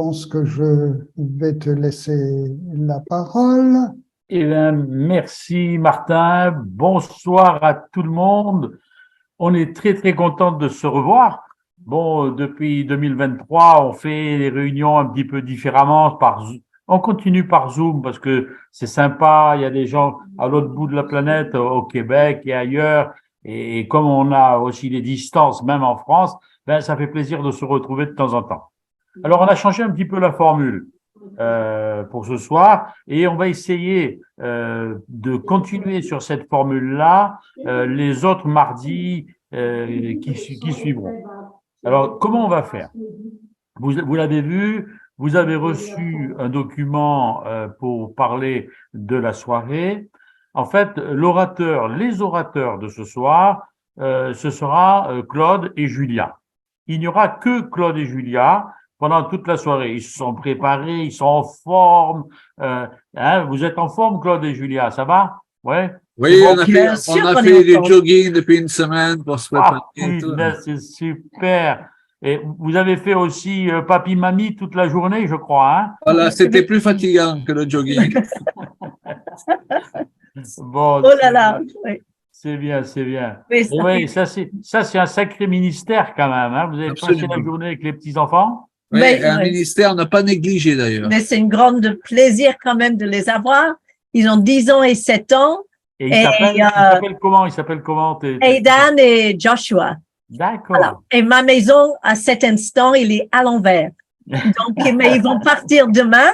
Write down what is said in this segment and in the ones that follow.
pense que je vais te laisser la parole. Eh bien, merci Martin. Bonsoir à tout le monde. On est très très content de se revoir. Bon, depuis 2023, on fait les réunions un petit peu différemment on continue par Zoom parce que c'est sympa. Il y a des gens à l'autre bout de la planète, au Québec et ailleurs. Et comme on a aussi des distances, même en France, ben, ça fait plaisir de se retrouver de temps en temps. Alors, on a changé un petit peu la formule pour ce soir et on va essayer de continuer sur cette formule-là les autres mardis qui suivront. Alors, comment on va faire? Vous l'avez vu, vous avez reçu un document pour parler de la soirée. En fait, les orateurs de ce soir, ce sera Claude et Julia. Il n'y aura que Claude et Julia pendant toute la soirée. Ils se sont préparés, ils sont en forme. Vous êtes en forme, Claude et Julia, ça va? Ouais? Oui, Bon? on a fait du jogging depuis une semaine pour se préparer. Putain, c'est super. Et vous avez fait aussi papi-mamie toute la journée, je crois, hein? Voilà, c'était plus fatigant que le jogging. Bon, oh là là, oui. C'est bien, c'est bien. Oui, Oui, ça c'est un sacré ministère quand même, hein? Vous avez passé la journée avec les petits-enfants? Oui, Mais, un ministère n'a pas négligé d'ailleurs. Mais c'est une grande plaisir quand même de les avoir. Ils ont 10 ans et 7 ans. Et ils s'appellent comment? Ils s'appellent comment? Aidan et Joshua. D'accord. Voilà. Et ma maison, à cet instant, il est à l'envers. Donc, mais ils vont partir demain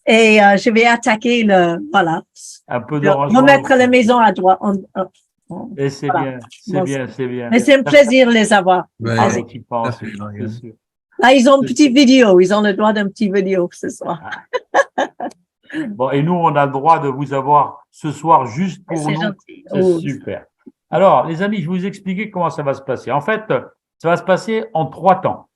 et je vais attaquer voilà. Un peu de remettre la maison à droite. Et c'est voilà. bien, c'est bien, c'est bien. Mais c'est un plaisir de les avoir. Ouais. Tu penses, c'est sûr. Là, ils ont une petite vidéo. Ils ont le droit d'un petit vidéo ce soir. Bon, et nous, on a le droit de vous avoir ce soir juste pour nous. Gentil. C'est super. Alors, les amis, je vais vous expliquer comment ça va se passer. En fait, ça va se passer en 3 temps.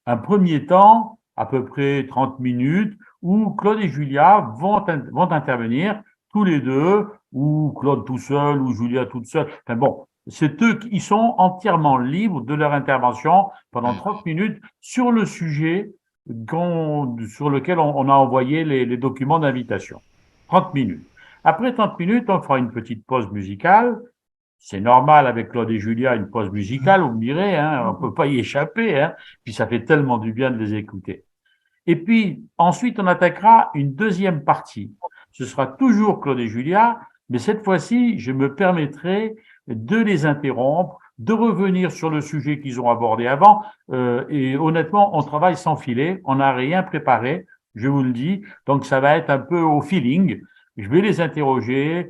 Un premier temps, à peu près 30 minutes, où Claude et Julia vont intervenir tous les deux, ou Claude tout seul, ou Julia toute seule. Enfin bon, c'est eux qui sont entièrement libres de leur intervention pendant 30 minutes sur le sujet sur lequel on a envoyé les documents d'invitation. 30 minutes. Après 30 minutes, on fera une petite pause musicale. C'est normal avec Claude et Julia, une pause musicale, vous me direz, hein, on peut pas y échapper, hein, puis ça fait tellement du bien de les écouter. Et puis, ensuite, on attaquera une deuxième partie. Ce sera toujours Claude et Julia, mais cette fois-ci, je me permettrai de les interrompre, de revenir sur le sujet qu'ils ont abordé avant. Et honnêtement, on travaille sans filet, on n'a rien préparé, je vous le dis. Donc, ça va être un peu au feeling. Je vais les interroger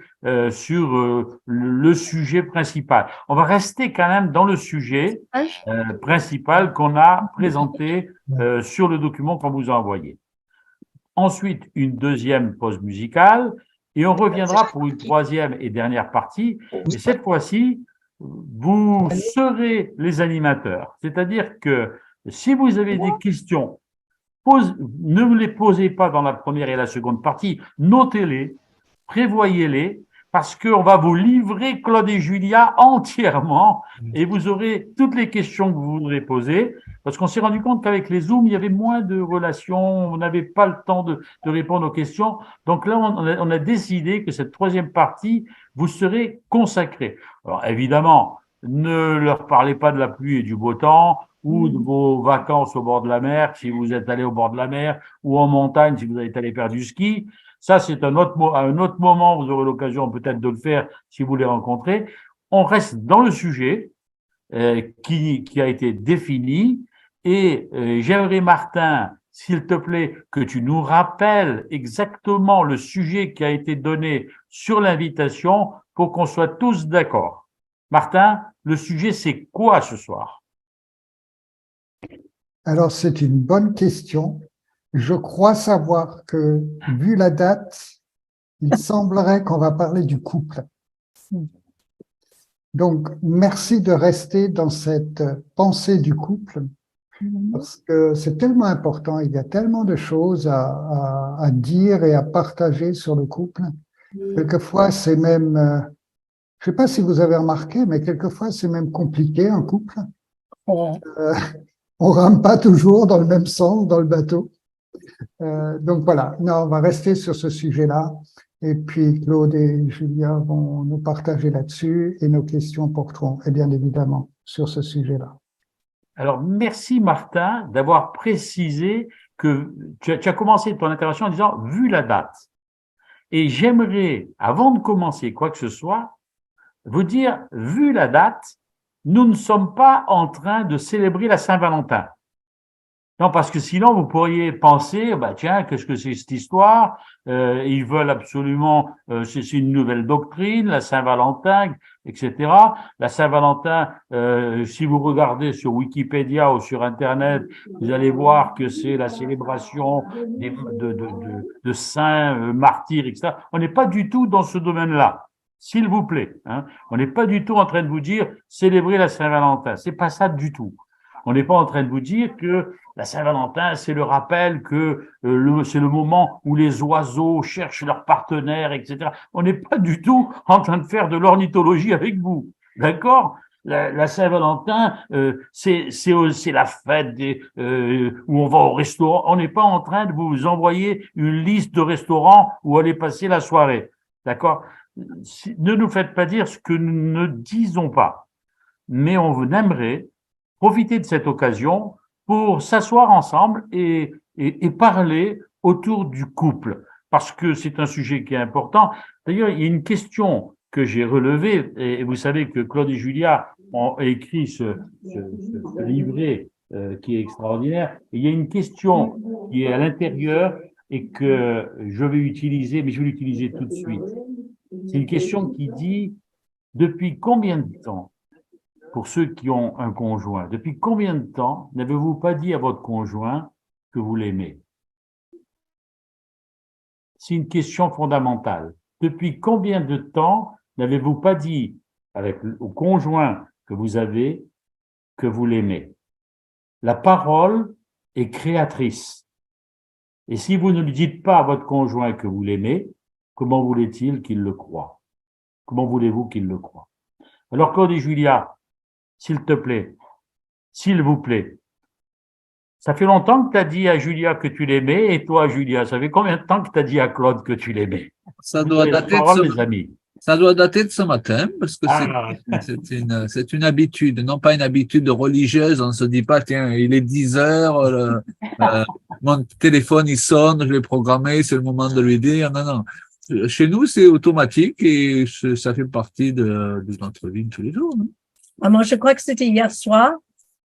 sur le sujet principal. On va rester quand même dans le sujet principal qu'on a présenté sur le document qu'on vous a envoyé. Ensuite, une deuxième pause musicale et on reviendra pour une troisième et dernière partie. Et cette fois-ci, vous serez les animateurs. C'est-à-dire que si vous avez des questions, ne vous les posez pas dans la première et la seconde partie, notez-les, prévoyez-les, parce qu'on va vous livrer Claude et Julia entièrement et vous aurez toutes les questions que vous voudrez poser, parce qu'on s'est rendu compte qu'avec les Zooms, il y avait moins de relations, on n'avait pas le temps de répondre aux questions. Donc là, on a décidé que cette troisième partie vous serez consacrée. Alors évidemment, ne leur parlez pas de la pluie et du beau temps, ou de vos vacances au bord de la mer, si vous êtes allé au bord de la mer, ou en montagne, si vous êtes allé faire du ski. Ça, c'est à un autre moment, vous aurez l'occasion peut-être de le faire si vous les rencontrez. On reste dans le sujet qui a été défini et j'aimerais, Martin, s'il te plaît, que tu nous rappelles exactement le sujet qui a été donné sur l'invitation pour qu'on soit tous d'accord. Martin, le sujet, c'est quoi ce soir? Alors, c'est une bonne question. Je crois savoir que, vu la date, il semblerait qu'on va parler du couple. Donc, merci de rester dans cette pensée du couple, parce que c'est tellement important, il y a tellement de choses à dire et à partager sur le couple. Quelquefois, c'est même, je ne sais pas si vous avez remarqué, mais quelquefois, c'est même compliqué un couple. On rame pas toujours dans le même sens dans le bateau. Donc voilà, non, on va rester sur ce sujet-là. Et puis Claude et Julia vont nous partager là-dessus et nos questions porteront, et bien évidemment, sur ce sujet-là. Alors, merci Martin d'avoir précisé que tu as commencé ton intervention en disant « vu la date ». Et j'aimerais, avant de commencer quoi que ce soit, vous dire « vu la date, nous ne sommes pas en train de célébrer la Saint-Valentin ». Non, parce que sinon, vous pourriez penser, bah tiens, qu'est-ce que c'est cette histoire? Ils veulent absolument, c'est une nouvelle doctrine, la Saint-Valentin, etc. La Saint-Valentin, si vous regardez sur Wikipédia ou sur Internet, vous allez voir que c'est la célébration de saints, martyrs, etc. On n'est pas du tout dans ce domaine-là. S'il vous plaît, hein. On n'est pas du tout en train de vous dire célébrer la Saint-Valentin. C'est pas ça du tout. On n'est pas en train de vous dire que la Saint-Valentin, c'est le rappel que c'est le moment où les oiseaux cherchent leur partenaire, etc. On n'est pas du tout en train de faire de l'ornithologie avec vous, d'accord? La Saint-Valentin, c'est la fête où on va au restaurant. On n'est pas en train de vous envoyer une liste de restaurants où aller passer la soirée, d'accord? Ne nous faites pas dire ce que nous ne disons pas, mais on aimerait profiter de cette occasion pour s'asseoir ensemble et parler autour du couple, parce que c'est un sujet qui est important. D'ailleurs, il y a une question que j'ai relevée, et vous savez que Claude et Julia ont écrit ce livret qui est extraordinaire. Et il y a une question qui est à l'intérieur et que je vais utiliser, mais je vais l'utiliser tout de suite. C'est une question qui dit « Depuis combien de temps, pour ceux qui ont un conjoint, depuis combien de temps n'avez-vous pas dit à votre conjoint que vous l'aimez ?» C'est une question fondamentale. Depuis combien de temps n'avez-vous pas dit au conjoint que vous avez que vous l'aimez? La parole est créatrice. Et si vous ne lui dites pas à votre conjoint que vous l'aimez, comment voulait-il qu'il le croie? Comment voulez-vous qu'il le croie? Alors, Claude et Julia, s'il te plaît, s'il vous plaît, ça fait longtemps que tu as dit à Julia que tu l'aimais, et toi, Julia, ça fait combien de temps que tu as dit à Claude que tu l'aimais? Ça doit dater les amis. Ça doit dater de ce matin, parce que c'est une habitude, non pas une habitude religieuse. On ne se dit pas, tiens, il est 10 heures, mon téléphone il sonne, je l'ai programmé, c'est le moment de lui dire. Non, non. Chez nous, c'est automatique et ça fait partie de notre vie de tous les jours. Non? Moi, je crois que c'était hier soir,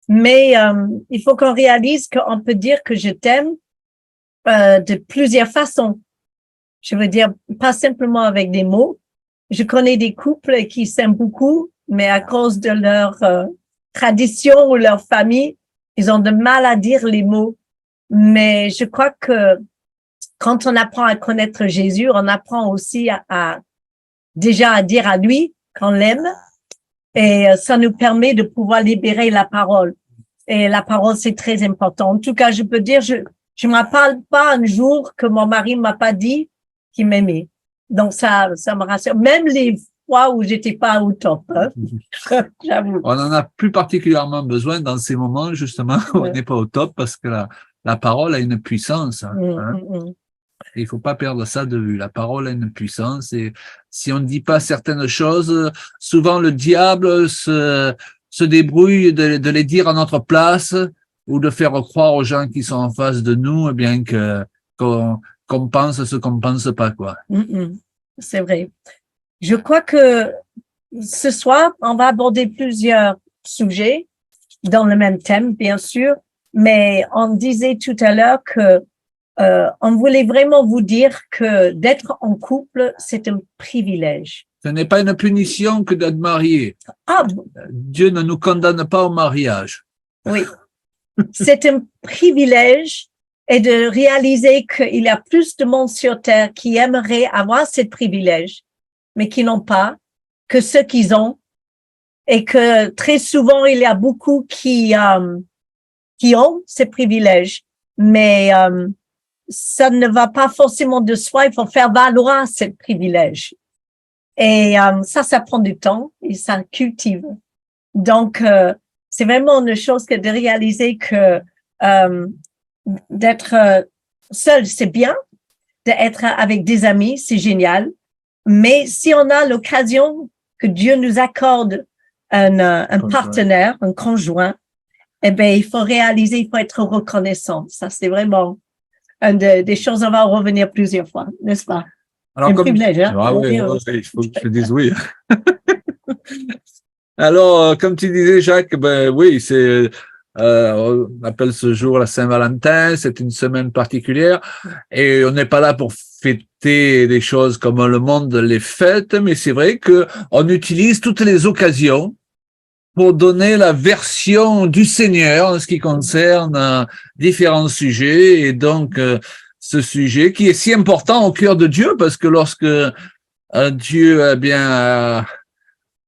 mais il faut qu'on réalise qu'on peut dire que je t'aime de plusieurs façons. Je veux dire, pas simplement avec des mots. Je connais des couples qui s'aiment beaucoup, mais à cause de leur tradition ou leur famille, ils ont de mal à dire les mots. Mais je crois que quand on apprend à connaître Jésus, on apprend aussi déjà à dire à lui qu'on l'aime. Et ça nous permet de pouvoir libérer la parole. Et la parole, c'est très important. En tout cas, je peux dire, je me rappelle pas un jour que mon mari m'a pas dit qu'il m'aimait. Donc ça me rassure. Même les fois où j'étais pas au top, hein. J'avoue. On en a plus particulièrement besoin dans ces moments, justement, où on n'est pas au top, parce que la parole a une puissance. Hein. Il faut pas perdre ça de vue. La parole a une puissance et si on ne dit pas certaines choses, souvent le diable se débrouille de les dire à notre place ou de faire croire aux gens qui sont en face de nous, eh bien qu'on pense ce qu'on pense pas, quoi. C'est vrai. Je crois que ce soir, on va aborder plusieurs sujets dans le même thème, bien sûr, mais on disait tout à l'heure que on voulait vraiment vous dire que d'être en couple, c'est un privilège. Ce n'est pas une punition que d'être marié. Dieu ne nous condamne pas au mariage. Oui. C'est un privilège et de réaliser qu'il y a plus de monde sur Terre qui aimeraient avoir ce privilège, mais qui n'ont pas, que ceux qu'ils ont, et que très souvent, il y a beaucoup qui ont ces privilèges, mais ça ne va pas forcément de soi, il faut faire valoir ce privilège. Et ça prend du temps et ça cultive. Donc, c'est vraiment une chose que de réaliser que d'être seul, c'est bien. D'être avec des amis, c'est génial. Mais si on a l'occasion que Dieu nous accorde un partenaire, un conjoint, eh ben, il faut réaliser, il faut être reconnaissant. Ça, c'est vraiment une des choses, on va en revenir plusieurs fois, n'est-ce pas? Alors, un privilège, hein? Oui, il faut que je dise oui. Alors, comme tu disais, Jacques, ben oui, on appelle ce jour la Saint-Valentin, c'est une semaine particulière, et on n'est pas là pour fêter des choses comme le monde les fête, mais c'est vrai que on utilise toutes les occasions pour donner la version du Seigneur en ce qui concerne différents sujets, et donc ce sujet qui est si important au cœur de Dieu, parce que lorsque Dieu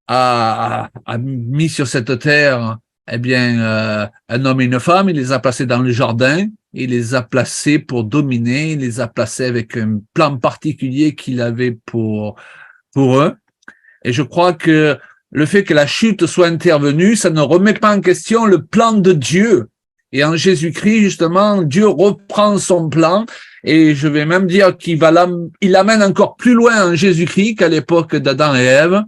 a mis sur cette terre un homme et une femme, il les a placés dans le jardin, il les a placés pour dominer, il les a placés avec un plan particulier qu'il avait pour eux. Et je crois que le fait que la chute soit intervenue, ça ne remet pas en question le plan de Dieu. Et en Jésus-Christ, justement, Dieu reprend son plan, et je vais même dire il l'amène encore plus loin en Jésus-Christ qu'à l'époque d'Adam et Ève,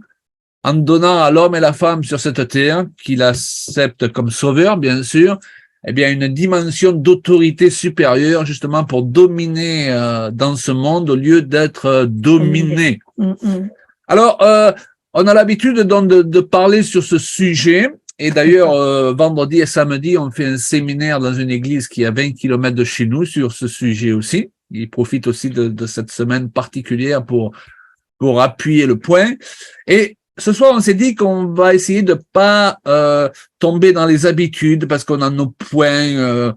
en donnant à l'homme et la femme sur cette terre, qu'il accepte comme sauveur, bien sûr, une dimension d'autorité supérieure, justement, pour dominer dans ce monde au lieu d'être dominé. Alors, on a l'habitude donc de parler sur ce sujet, et d'ailleurs, vendredi et samedi, on fait un séminaire dans une église qui est à 20 km de chez nous sur ce sujet aussi. Il profite aussi de cette semaine particulière pour appuyer le point. Et ce soir, on s'est dit qu'on va essayer de pas tomber dans les habitudes, parce qu'on a nos points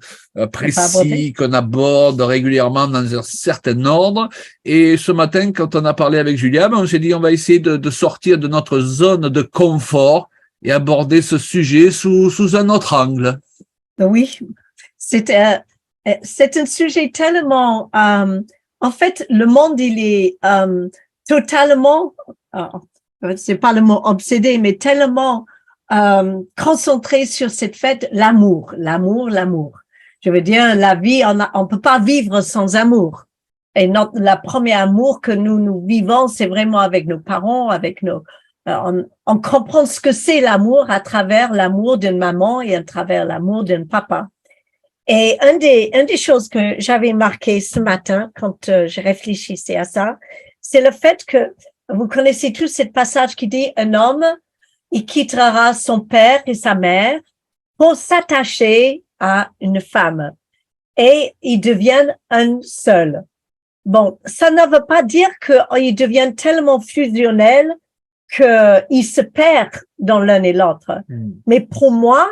précis qu'on aborde régulièrement dans un certain ordre. Et ce matin, quand on a parlé avec Julia, on s'est dit on va essayer de sortir de notre zone de confort et aborder ce sujet sous un autre angle. Oui, c'est un sujet tellement... en fait, le monde, il est totalement... c'est pas le mot obsédé, mais tellement concentré sur cette fête, l'amour. Je veux dire, la vie, on peut pas vivre sans amour. Et la première amour que nous vivons, c'est vraiment avec nos parents, avec on comprend ce que c'est l'amour à travers l'amour d'une maman et à travers l'amour d'un papa. Et une des choses que j'avais marqué ce matin quand je réfléchissais à ça, c'est le fait que vous connaissez tous ce passage qui dit un homme, il quittera son père et sa mère pour s'attacher à une femme et ils deviennent un seul. Bon, ça ne veut pas dire qu'ils deviennent tellement fusionnels qu'ils se perdent dans l'un et l'autre. Mais pour moi,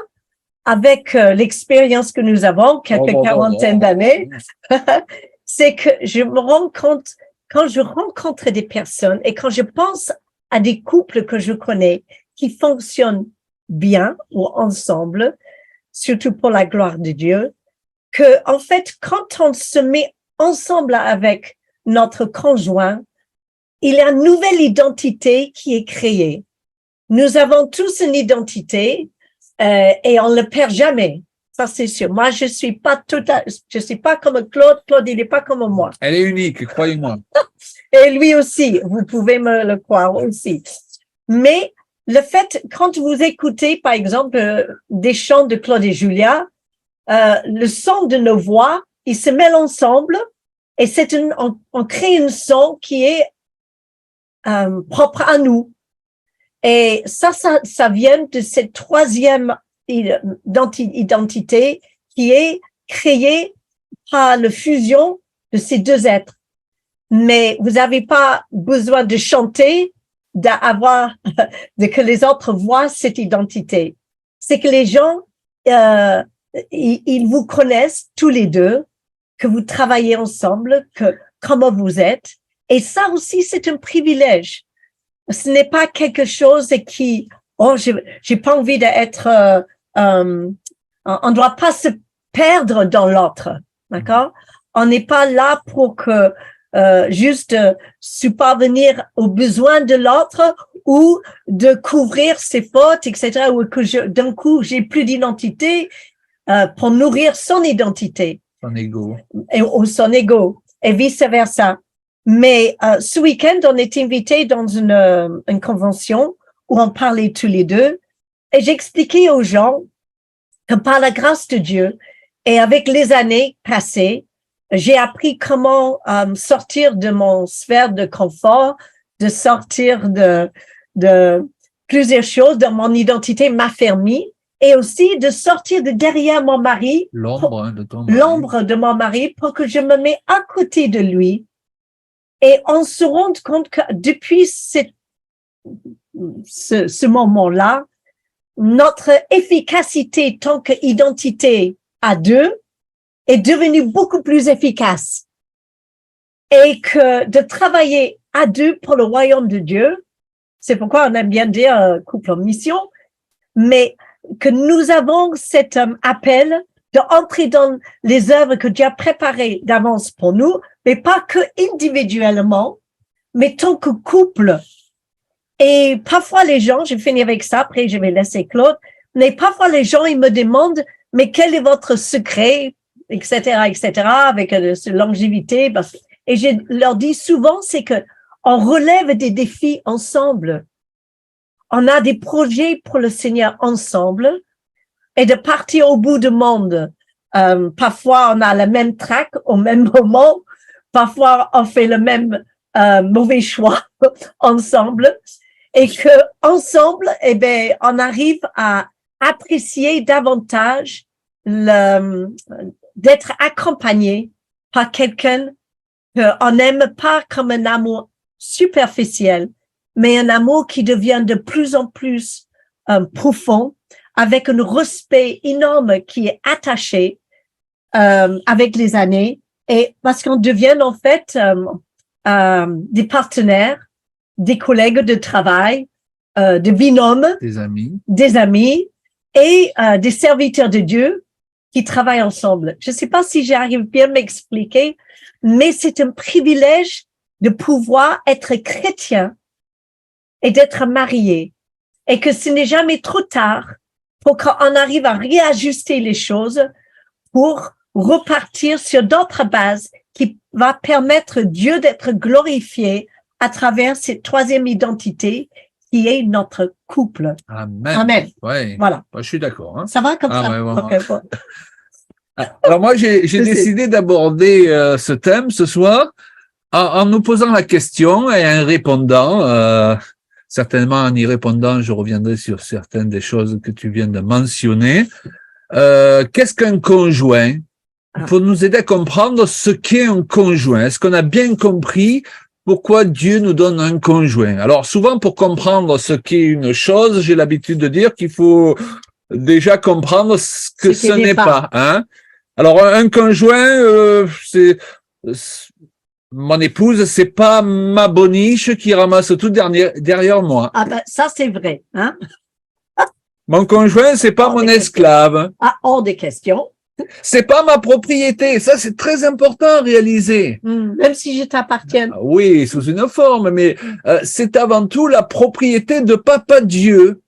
avec l'expérience que nous avons, quelques quarantaine d'années, c'est que je me rends compte, quand je rencontre des personnes et quand je pense à des couples que je connais qui fonctionnent bien ou ensemble, surtout pour la gloire de Dieu, que en fait, quand on se met ensemble avec notre conjoint, il y a une nouvelle identité qui est créée. Nous avons tous une identité et on ne le perd jamais. Ça, c'est sûr. Moi, je suis pas comme Claude. Claude, il n'est pas comme moi. Elle est unique, croyez-moi. Et lui aussi. Vous pouvez me le croire aussi. Mais le fait, quand vous écoutez, par exemple, des chants de Claude et Julia, le son de nos voix, ils se mêlent ensemble et on crée un son qui est propre à nous. Et ça vient de cette troisième identité qui est créée par la fusion de ces deux êtres. Mais vous n'avez pas besoin de chanter, que les autres voient cette identité. C'est que les gens, ils vous connaissent tous les deux, que vous travaillez ensemble, comment vous êtes. Et ça aussi, c'est un privilège. Ce n'est pas quelque chose qui, j'ai pas envie d'être, on doit pas se perdre dans l'autre, d'accord? On n'est pas là pour que juste subvenir aux besoins de l'autre ou de couvrir ses fautes, etc. Ou que d'un coup j'ai plus d'identité pour nourrir son identité. Son ego. ou son ego, et vice-versa. Mais ce week-end, on est invité dans une convention où on parlait tous les deux, et j'expliquais aux gens que par la grâce de Dieu, et avec les années passées, j'ai appris comment sortir de mon sphère de confort, de sortir de plusieurs choses dans mon identité, m'affermir, et aussi de sortir de derrière mon mari, L'ombre de ton mari. l'ombre de mon mari, pour que je me mette à côté de lui. Et on se rend compte que depuis ce moment-là, notre efficacité tant qu'identité à deux est devenue beaucoup plus efficace. Et que de travailler à deux pour le royaume de Dieu, c'est pourquoi on aime bien dire couple en mission, mais que nous avons cet appel d'entrer dans les œuvres que Dieu a préparées d'avance pour nous, mais pas que individuellement, mais tant que couple. Et parfois les gens, je finis avec ça, après je vais laisser Claude, mais parfois les gens, ils me demandent, mais quel est votre secret, etc., avec cette longévité. Et je leur dis souvent, c'est que on relève des défis ensemble. On a des projets pour le Seigneur ensemble et de partir au bout du monde. Parfois, on a le même trac au même moment. Parfois, on fait le même mauvais choix ensemble. Et que ensemble, eh ben, on arrive à apprécier davantage d'être accompagné par quelqu'un qu'on n'aime pas comme un amour superficiel, mais un amour qui devient de plus en plus profond, avec un respect énorme qui est attaché avec les années, et parce qu'on devient en fait des partenaires, des collègues de travail, des binômes, des amis et des serviteurs de Dieu qui travaillent ensemble. Je ne sais pas si j'arrive bien à m'expliquer, mais c'est un privilège de pouvoir être chrétien et d'être marié, et que ce n'est jamais trop tard pour qu'on arrive à réajuster les choses pour repartir sur d'autres bases qui va permettre Dieu d'être glorifié à travers cette troisième identité qui est notre couple. Amen. Amen. Ouais. Voilà. Je suis d'accord. Hein. Ça va comme ça? Ouais. Okay, bon. Alors moi, j'ai décidé d'aborder ce thème ce soir en nous posant la question et en répondant. Certainement, en y répondant, je reviendrai sur certaines des choses que tu viens de mentionner. Qu'est-ce qu'un conjoint? Pour nous aider à comprendre ce qu'est un conjoint. Est-ce qu'on a bien compris pourquoi Dieu nous donne un conjoint? Alors souvent, pour comprendre ce qu'est une chose, j'ai l'habitude de dire qu'il faut déjà comprendre ce que ce n'est pas. Hein? Alors un conjoint, c'est mon épouse, c'est pas ma boniche qui ramasse tout derrière moi. Ah ben ça c'est vrai, hein. Mon conjoint, c'est pas mon esclave. Ah, hors des questions. C'est pas ma propriété. Ça, c'est très important à réaliser. Même si je t'appartiens. Oui, sous une forme, mais c'est avant tout la propriété de Papa Dieu.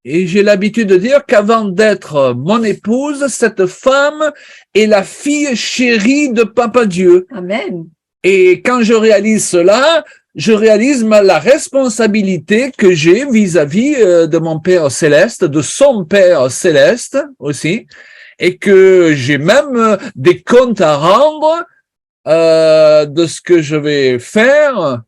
Et j'ai l'habitude de dire qu'avant d'être mon épouse, cette femme est la fille chérie de Papa Dieu. Amen. Et quand je réalise cela, je réalise la responsabilité que j'ai vis-à-vis de mon Père Céleste, de son Père Céleste aussi, et que j'ai même des comptes à rendre de ce que je vais faire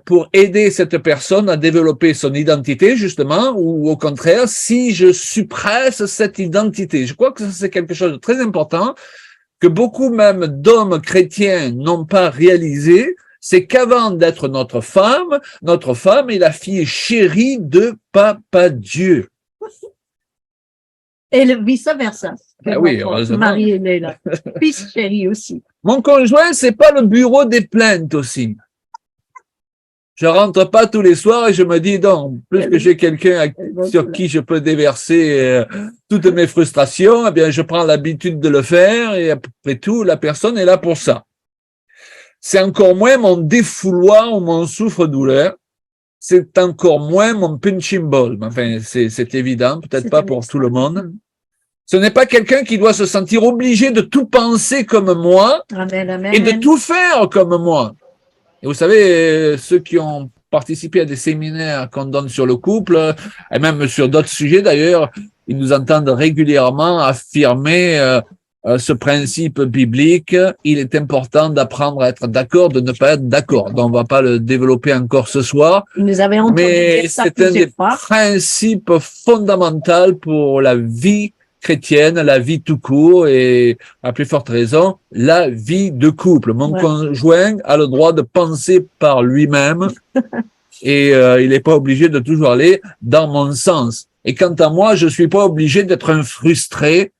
pour aider cette personne à développer son identité, justement, ou au contraire, si je suppresse cette identité. Je crois que ça, c'est quelque chose de très important, que beaucoup même d'hommes chrétiens n'ont pas réalisé, c'est qu'avant d'être notre femme est la fille chérie de Papa Dieu. Et le vice-versa. Ah oui, heureusement. Marie est là. Fils chéri aussi. Mon conjoint, c'est pas le bureau des plaintes aussi. Je rentre pas tous les soirs et je me dis, donc, plus que j'ai quelqu'un sur qui je peux déverser toutes mes frustrations, eh bien, je prends l'habitude de le faire et après tout, la personne est là pour ça. C'est encore moins mon défouloir ou mon souffre-douleur. C'est encore moins mon punching ball. Enfin, c'est évident, peut-être pas pour tout le monde. Ce n'est pas quelqu'un qui doit se sentir obligé de tout penser comme moi Amen, amen. et de tout faire comme moi. Et vous savez, ceux qui ont participé à des séminaires qu'on donne sur le couple, et même sur d'autres sujets d'ailleurs, ils nous entendent régulièrement affirmer ce principe biblique. Il est important d'apprendre à être d'accord, de ne pas être d'accord. Donc, on va pas le développer encore ce soir. Nous avons entendu Mais dire ça c'est un des plusieurs fois. principes fondamentaux pour la vie chrétienne, la vie tout court et, à plus forte raison, la vie de couple. Mon Ouais. conjoint a le droit de penser par lui-même et il n'est pas obligé de toujours aller dans mon sens. Et quant à moi, je suis pas obligé d'être un frustré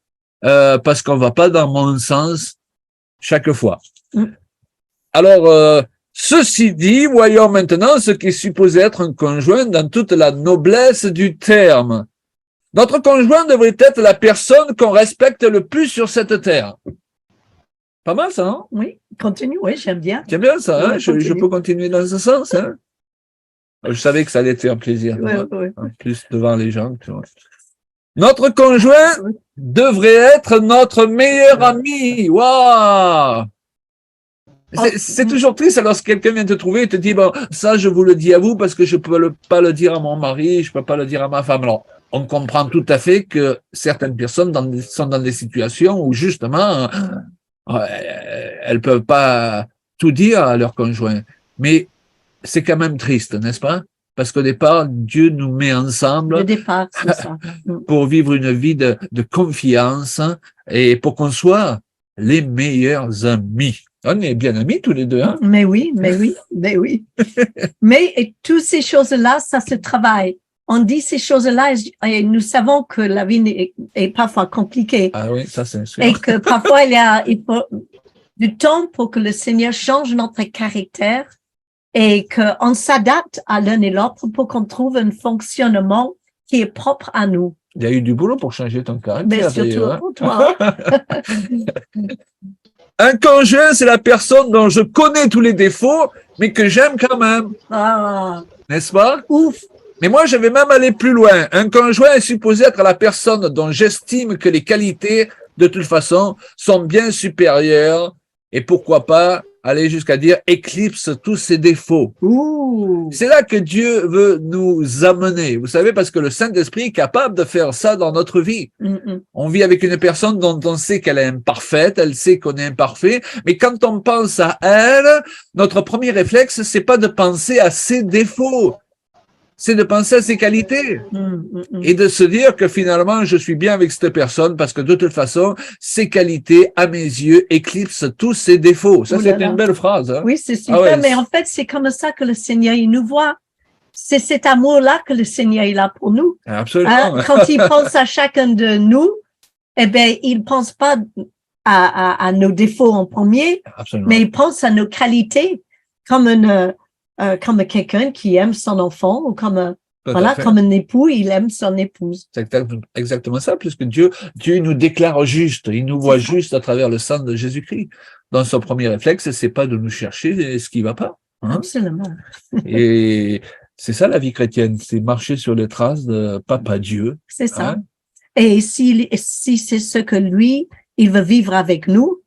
parce qu'on va pas dans mon sens chaque fois. Mm. Alors, ceci dit, voyons maintenant ce qui est supposé être un conjoint dans toute la noblesse du terme. Notre conjoint devrait être la personne qu'on respecte le plus sur cette terre. Pas mal ça, non? Oui, continue, oui, j'aime bien. C'est bien ça, hein? Ouais, Je continue. peux continuer dans ce sens, hein? Je savais que ça allait te faire plaisir. Ouais, moi. ouais. En plus, devant les gens. Tu vois. Notre conjoint devrait être notre meilleur ami. Waouh! C'est toujours triste alors que quelqu'un vient te trouver et te dit, bon, ça, je vous le dis à vous parce que je peux pas le dire à mon mari, je peux pas le dire à ma femme. Alors, on comprend tout à fait que certaines personnes sont dans des situations où justement, elles peuvent pas tout dire à leur conjoint. Mais c'est quand même triste, n'est-ce pas? Parce qu'au départ, Dieu nous met ensemble Le départ, c'est ça. pour vivre une vie de confiance et pour qu'on soit les meilleurs amis. On est bien amis tous les deux, hein? Mais oui, mais oui, mais oui. Mais et toutes ces choses-là, ça se travaille. On dit ces choses-là et nous savons que la vie est parfois compliquée Ah oui, ça c'est sûr. et que parfois il faut du temps pour que le Seigneur change notre caractère et qu'on s'adapte à l'un et l'autre pour qu'on trouve un fonctionnement qui est propre à nous. Il y a eu du boulot pour changer ton Mais caractère. surtout d'ailleurs, hein. pour toi. Un conjoint, c'est la personne dont je connais tous les défauts, mais que j'aime quand même, Ah, n'est-ce pas? ouf. Mais moi, je vais même aller plus loin. Un conjoint est supposé être la personne dont j'estime que les qualités, de toute façon, sont bien supérieures et pourquoi pas aller jusqu'à dire éclipse tous ses défauts. Ouh. C'est là que Dieu veut nous amener. Vous savez, parce que le Saint-Esprit est capable de faire ça dans notre vie. On vit avec une personne dont on sait qu'elle est imparfaite, elle sait qu'on est imparfait, mais quand on pense à elle, notre premier réflexe, c'est pas de penser à ses défauts, c'est de penser à ses qualités et de se dire que finalement, je suis bien avec cette personne parce que de toute façon, ses qualités, à mes yeux, éclipsent tous ses défauts. Ça, Ouh là c'est là. une belle phrase. Hein? Oui, c'est super, ouais, mais en fait, c'est comme ça que le Seigneur, il nous voit. C'est cet amour-là que le Seigneur, il a pour nous. Absolument. Hein? Quand il pense à chacun de nous, eh ben, il pense pas à nos défauts en premier, Absolument. mais il pense à nos qualités comme quelqu'un qui aime son enfant ou comme Tout à voilà, fait. comme un époux, il aime son épouse. C'est exactement ça, puisque Dieu nous déclare juste, il nous voit juste à travers le sang de Jésus-Christ. Dans son premier réflexe, c'est pas de nous chercher ce qui va pas. Hein? Absolument. Et c'est ça la vie chrétienne, c'est marcher sur les traces de Papa Dieu. C'est ça. Hein? Et si c'est ce que lui, il veut vivre avec nous,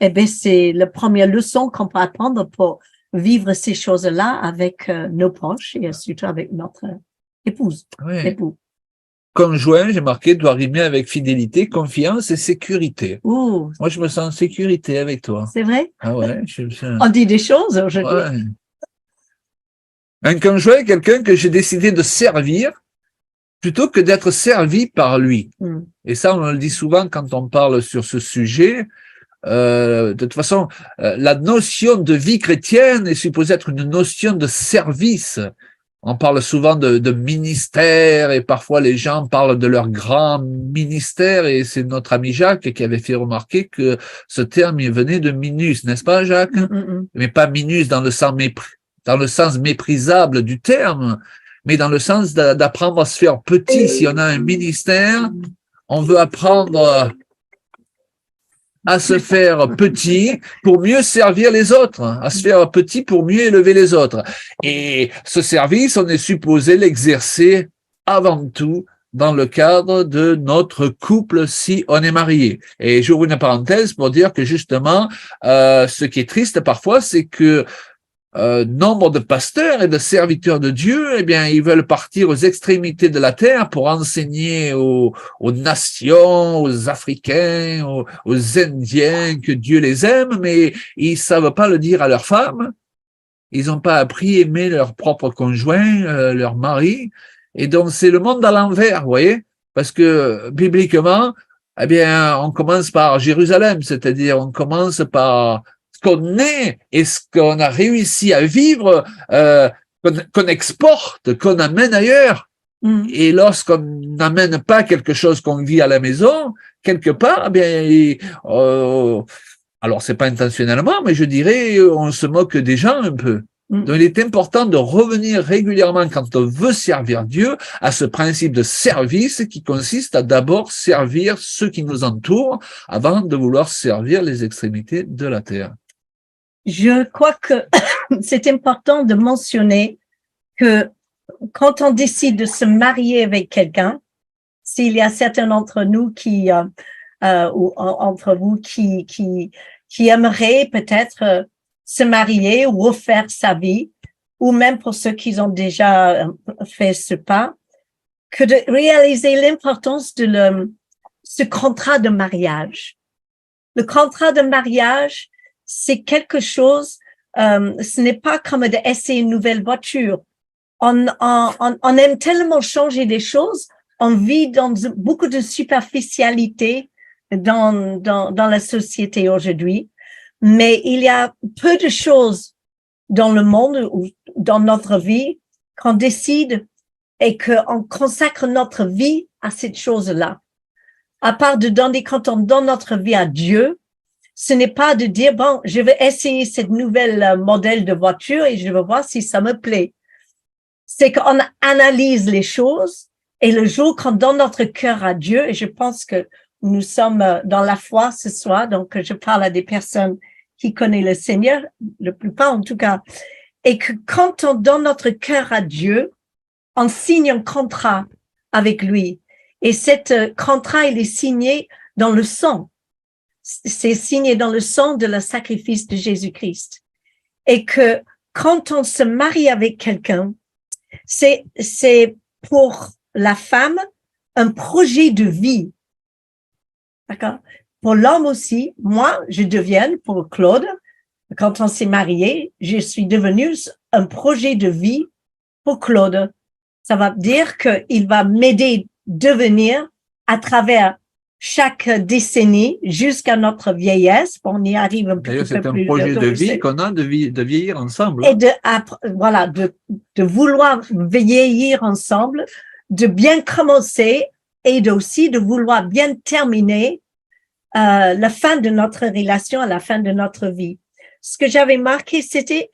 eh ben, c'est la première leçon qu'on peut apprendre pour vivre ces choses-là avec nos proches et surtout avec notre épouse, Ouais. époux. Conjoint, j'ai marqué, doit rimer avec fidélité, confiance et sécurité. Ouh, Moi, je me sens en sécurité avec toi. c'est vrai? Ah ouais, je me sens... On dit des choses aujourd'hui. Ouais. Un conjoint est quelqu'un que j'ai décidé de servir plutôt que d'être servi par lui. Mm. Et ça, on le dit souvent quand on parle sur ce sujet. De toute façon, la notion de vie chrétienne est supposée être une notion de service. On parle souvent de ministère et parfois les gens parlent de leur grand ministère et c'est notre ami Jacques qui avait fait remarquer que ce terme il venait de minus, n'est-ce pas Jacques? Mais pas minus dans le sens méprisable du terme, mais dans le sens d'apprendre à se faire petit. Si on a un ministère, on veut apprendre à se faire petit pour mieux servir les autres, à se faire petit pour mieux élever les autres. Et ce service, on est supposé l'exercer avant tout dans le cadre de notre couple si on est marié. Et j'ouvre une parenthèse pour dire que justement, ce qui est triste parfois, c'est que nombre de pasteurs et de serviteurs de Dieu, eh bien, ils veulent partir aux extrémités de la terre pour enseigner aux nations, aux Africains, aux Indiens que Dieu les aime, mais ils savent pas le dire à leurs femmes. Ils n'ont pas appris à aimer leur propre conjoint, leur mari. Et donc, c'est le monde à l'envers, vous voyez, parce que bibliquement, eh bien, on commence par Jérusalem, c'est-à-dire on commence par ce qu'on est et ce qu'on a réussi à vivre, qu'on exporte, qu'on amène ailleurs. Et lorsqu'on n'amène pas quelque chose qu'on vit à la maison, quelque part, eh bien, alors c'est pas intentionnellement, mais je dirais, on se moque des gens un peu. Donc, il est important de revenir régulièrement quand on veut servir Dieu à ce principe de service qui consiste à d'abord servir ceux qui nous entourent avant de vouloir servir les extrémités de la terre. Je crois que c'est important de mentionner que quand on décide de se marier avec quelqu'un, s'il y a certains d'entre nous qui, ou entre vous qui aimeraient peut-être se marier ou refaire sa vie, ou même pour ceux qui ont déjà fait ce pas, que de réaliser l'importance de ce contrat de mariage. Le contrat de mariage, c'est quelque chose, ce n'est pas comme d'essayer une nouvelle voiture. On aime tellement changer des choses, on vit dans beaucoup de superficialité dans la société aujourd'hui. Mais il y a peu de choses dans le monde ou dans notre vie qu'on décide et qu'on consacre notre vie à cette chose-là. À part de donner, quand on donne notre vie à Dieu, ce n'est pas de dire, bon, je vais essayer cette nouvelle modèle de voiture et je vais voir si ça me plaît. C'est qu'on analyse les choses et le jour qu'on donne notre cœur à Dieu, et je pense que nous sommes dans la foi ce soir, donc je parle à des personnes qui connaissent le Seigneur, la plupart en tout cas, et que quand on donne notre cœur à Dieu, on signe un contrat avec lui. Et cet contrat, il est signé dans le sang. C'est signé dans le sang de le sacrifice de Jésus-Christ. Et que quand on se marie avec quelqu'un, c'est pour la femme un projet de vie. D'accord? Pour l'homme aussi, moi, je deviens, pour Claude, quand on s'est marié, je suis devenue un projet de vie pour Claude. Ça va dire qu'il va m'aider à devenir à travers chaque décennie jusqu'à notre vieillesse. On y arrive un peu plus. D'ailleurs, c'est un projet de vie qu'on a de vieillir ensemble. Et de vouloir vieillir ensemble, de bien commencer et aussi de vouloir bien terminer la fin de notre relation à la fin de notre vie. Ce que j'avais marqué, c'était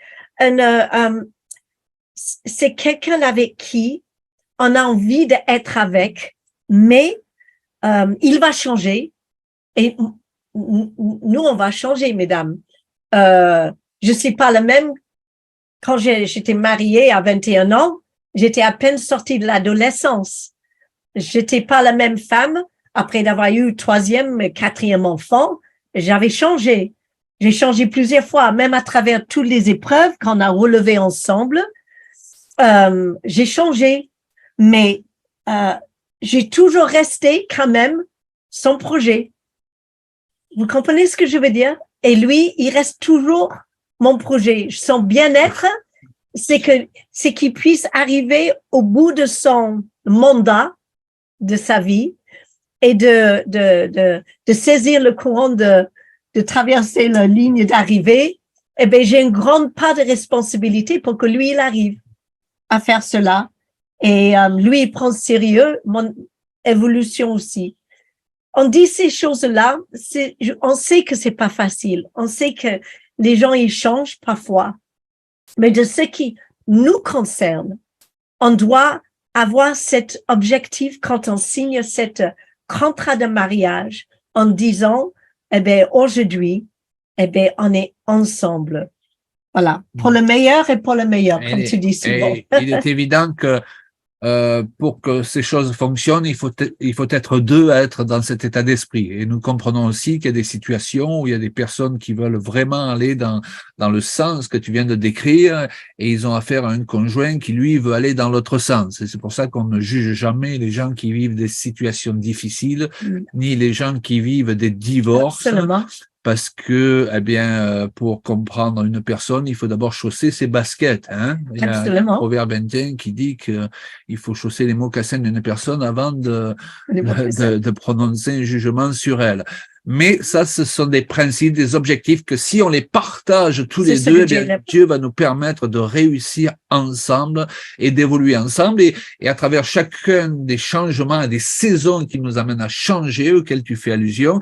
c'est quelqu'un avec qui on a envie d'être avec, mais il va changer et nous, on va changer, mesdames. Je suis pas la même. Quand j'étais mariée à 21 ans, j'étais à peine sortie de l'adolescence. J'étais pas la même femme. Après avoir eu 3e et 4e enfant, j'avais changé. J'ai changé plusieurs fois, même à travers toutes les épreuves qu'on a relevées ensemble. J'ai changé, mais j'ai toujours resté quand même son projet. Vous comprenez ce que je veux dire? Et lui, il reste toujours mon projet. Son bien-être, c'est qu'il puisse arriver au bout de son mandat de sa vie et de saisir le courant, de traverser la ligne d'arrivée. Eh bien, j'ai une grande part de responsabilité pour que lui, il arrive à faire cela. Et lui, il prend sérieux mon évolution aussi. On dit ces choses-là, on sait que c'est pas facile. On sait que les gens, ils changent parfois. Mais de ce qui nous concerne, on doit avoir cet objectif quand on signe cet contrat de mariage en disant, eh bien, aujourd'hui, eh bien, on est ensemble. Voilà. Pour le meilleur et pour le meilleur, comme tu dis souvent. Il est évident que pour que ces choses fonctionnent, il faut être deux à être dans cet état d'esprit. Et nous comprenons aussi qu'il y a des situations où il y a des personnes qui veulent vraiment aller dans le sens que tu viens de décrire, et ils ont affaire à un conjoint qui, lui, veut aller dans l'autre sens. Et c'est pour ça qu'on ne juge jamais les gens qui vivent des situations difficiles, ni les gens qui vivent des divorces. Absolument. Parce que, pour comprendre une personne, il faut d'abord chausser ses baskets. Hein. Il y a un proverbe indien qui dit qu'il faut chausser les mocassins d'une personne avant de prononcer un jugement sur elle. Mais ça, ce sont des principes, des objectifs que si on les partage tous les deux, Dieu va nous permettre de réussir ensemble et d'évoluer ensemble. Et à travers chacun des changements et des saisons qui nous amènent à changer, auxquels tu fais allusion,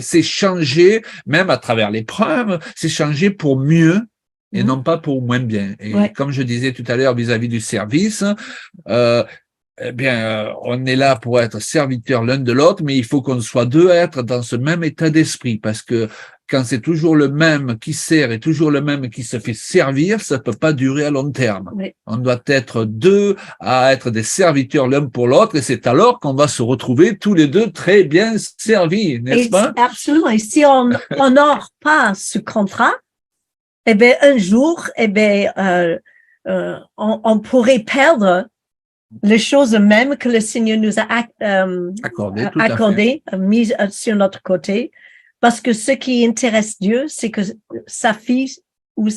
c'est changer, même à travers l'épreuve, c'est changer pour mieux et non pas pour moins bien. Et comme je disais tout à l'heure vis-à-vis du service, on est là pour être serviteurs l'un de l'autre, mais il faut qu'on soit deux à être dans ce même état d'esprit, parce que quand c'est toujours le même qui sert et toujours le même qui se fait servir, ça peut pas durer à long terme. Oui. On doit être deux à être des serviteurs l'un pour l'autre, et c'est alors qu'on va se retrouver tous les deux très bien servis, n'est-ce pas? Absolument. Et si on n'honore pas ce contrat, un jour, on pourrait perdre les choses mêmes que le Seigneur nous a accordées, mises sur notre côté, parce que ce qui intéresse Dieu, c'est que sa fille ou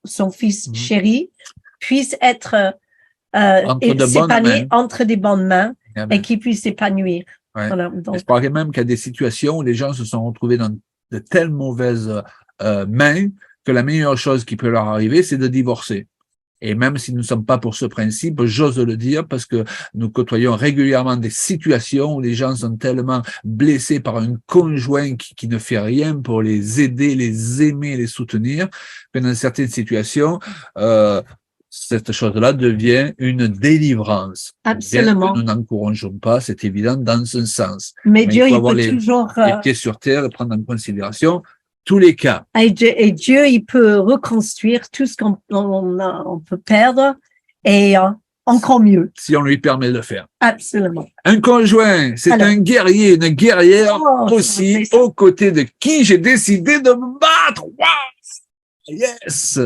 son fils chéri puisse être s'épanouir entre des bonnes mains et qu'il puisse s'épanouir. Ouais. Voilà, donc... Je parlais même qu'il y a des situations où les gens se sont retrouvés dans de telles mauvaises mains que la meilleure chose qui peut leur arriver, c'est de divorcer. Et même si nous ne sommes pas pour ce principe, j'ose le dire parce que nous côtoyons régulièrement des situations où les gens sont tellement blessés par un conjoint qui ne fait rien pour les aider, les aimer, les soutenir, que dans certaines situations, cette chose-là devient une délivrance. Absolument. Bien que nous n'encourageons pas, c'est évident, dans ce sens. Mais Dieu, il peut toujours... les pieds sur terre et prendre en considération tous les cas. Et Dieu, il peut reconstruire tout ce qu'on peut perdre et encore mieux. Si on lui permet de le faire. Absolument. Un conjoint, c'est un guerrier, une guerrière aussi, aux côtés de qui j'ai décidé de me battre. Wow! Yes!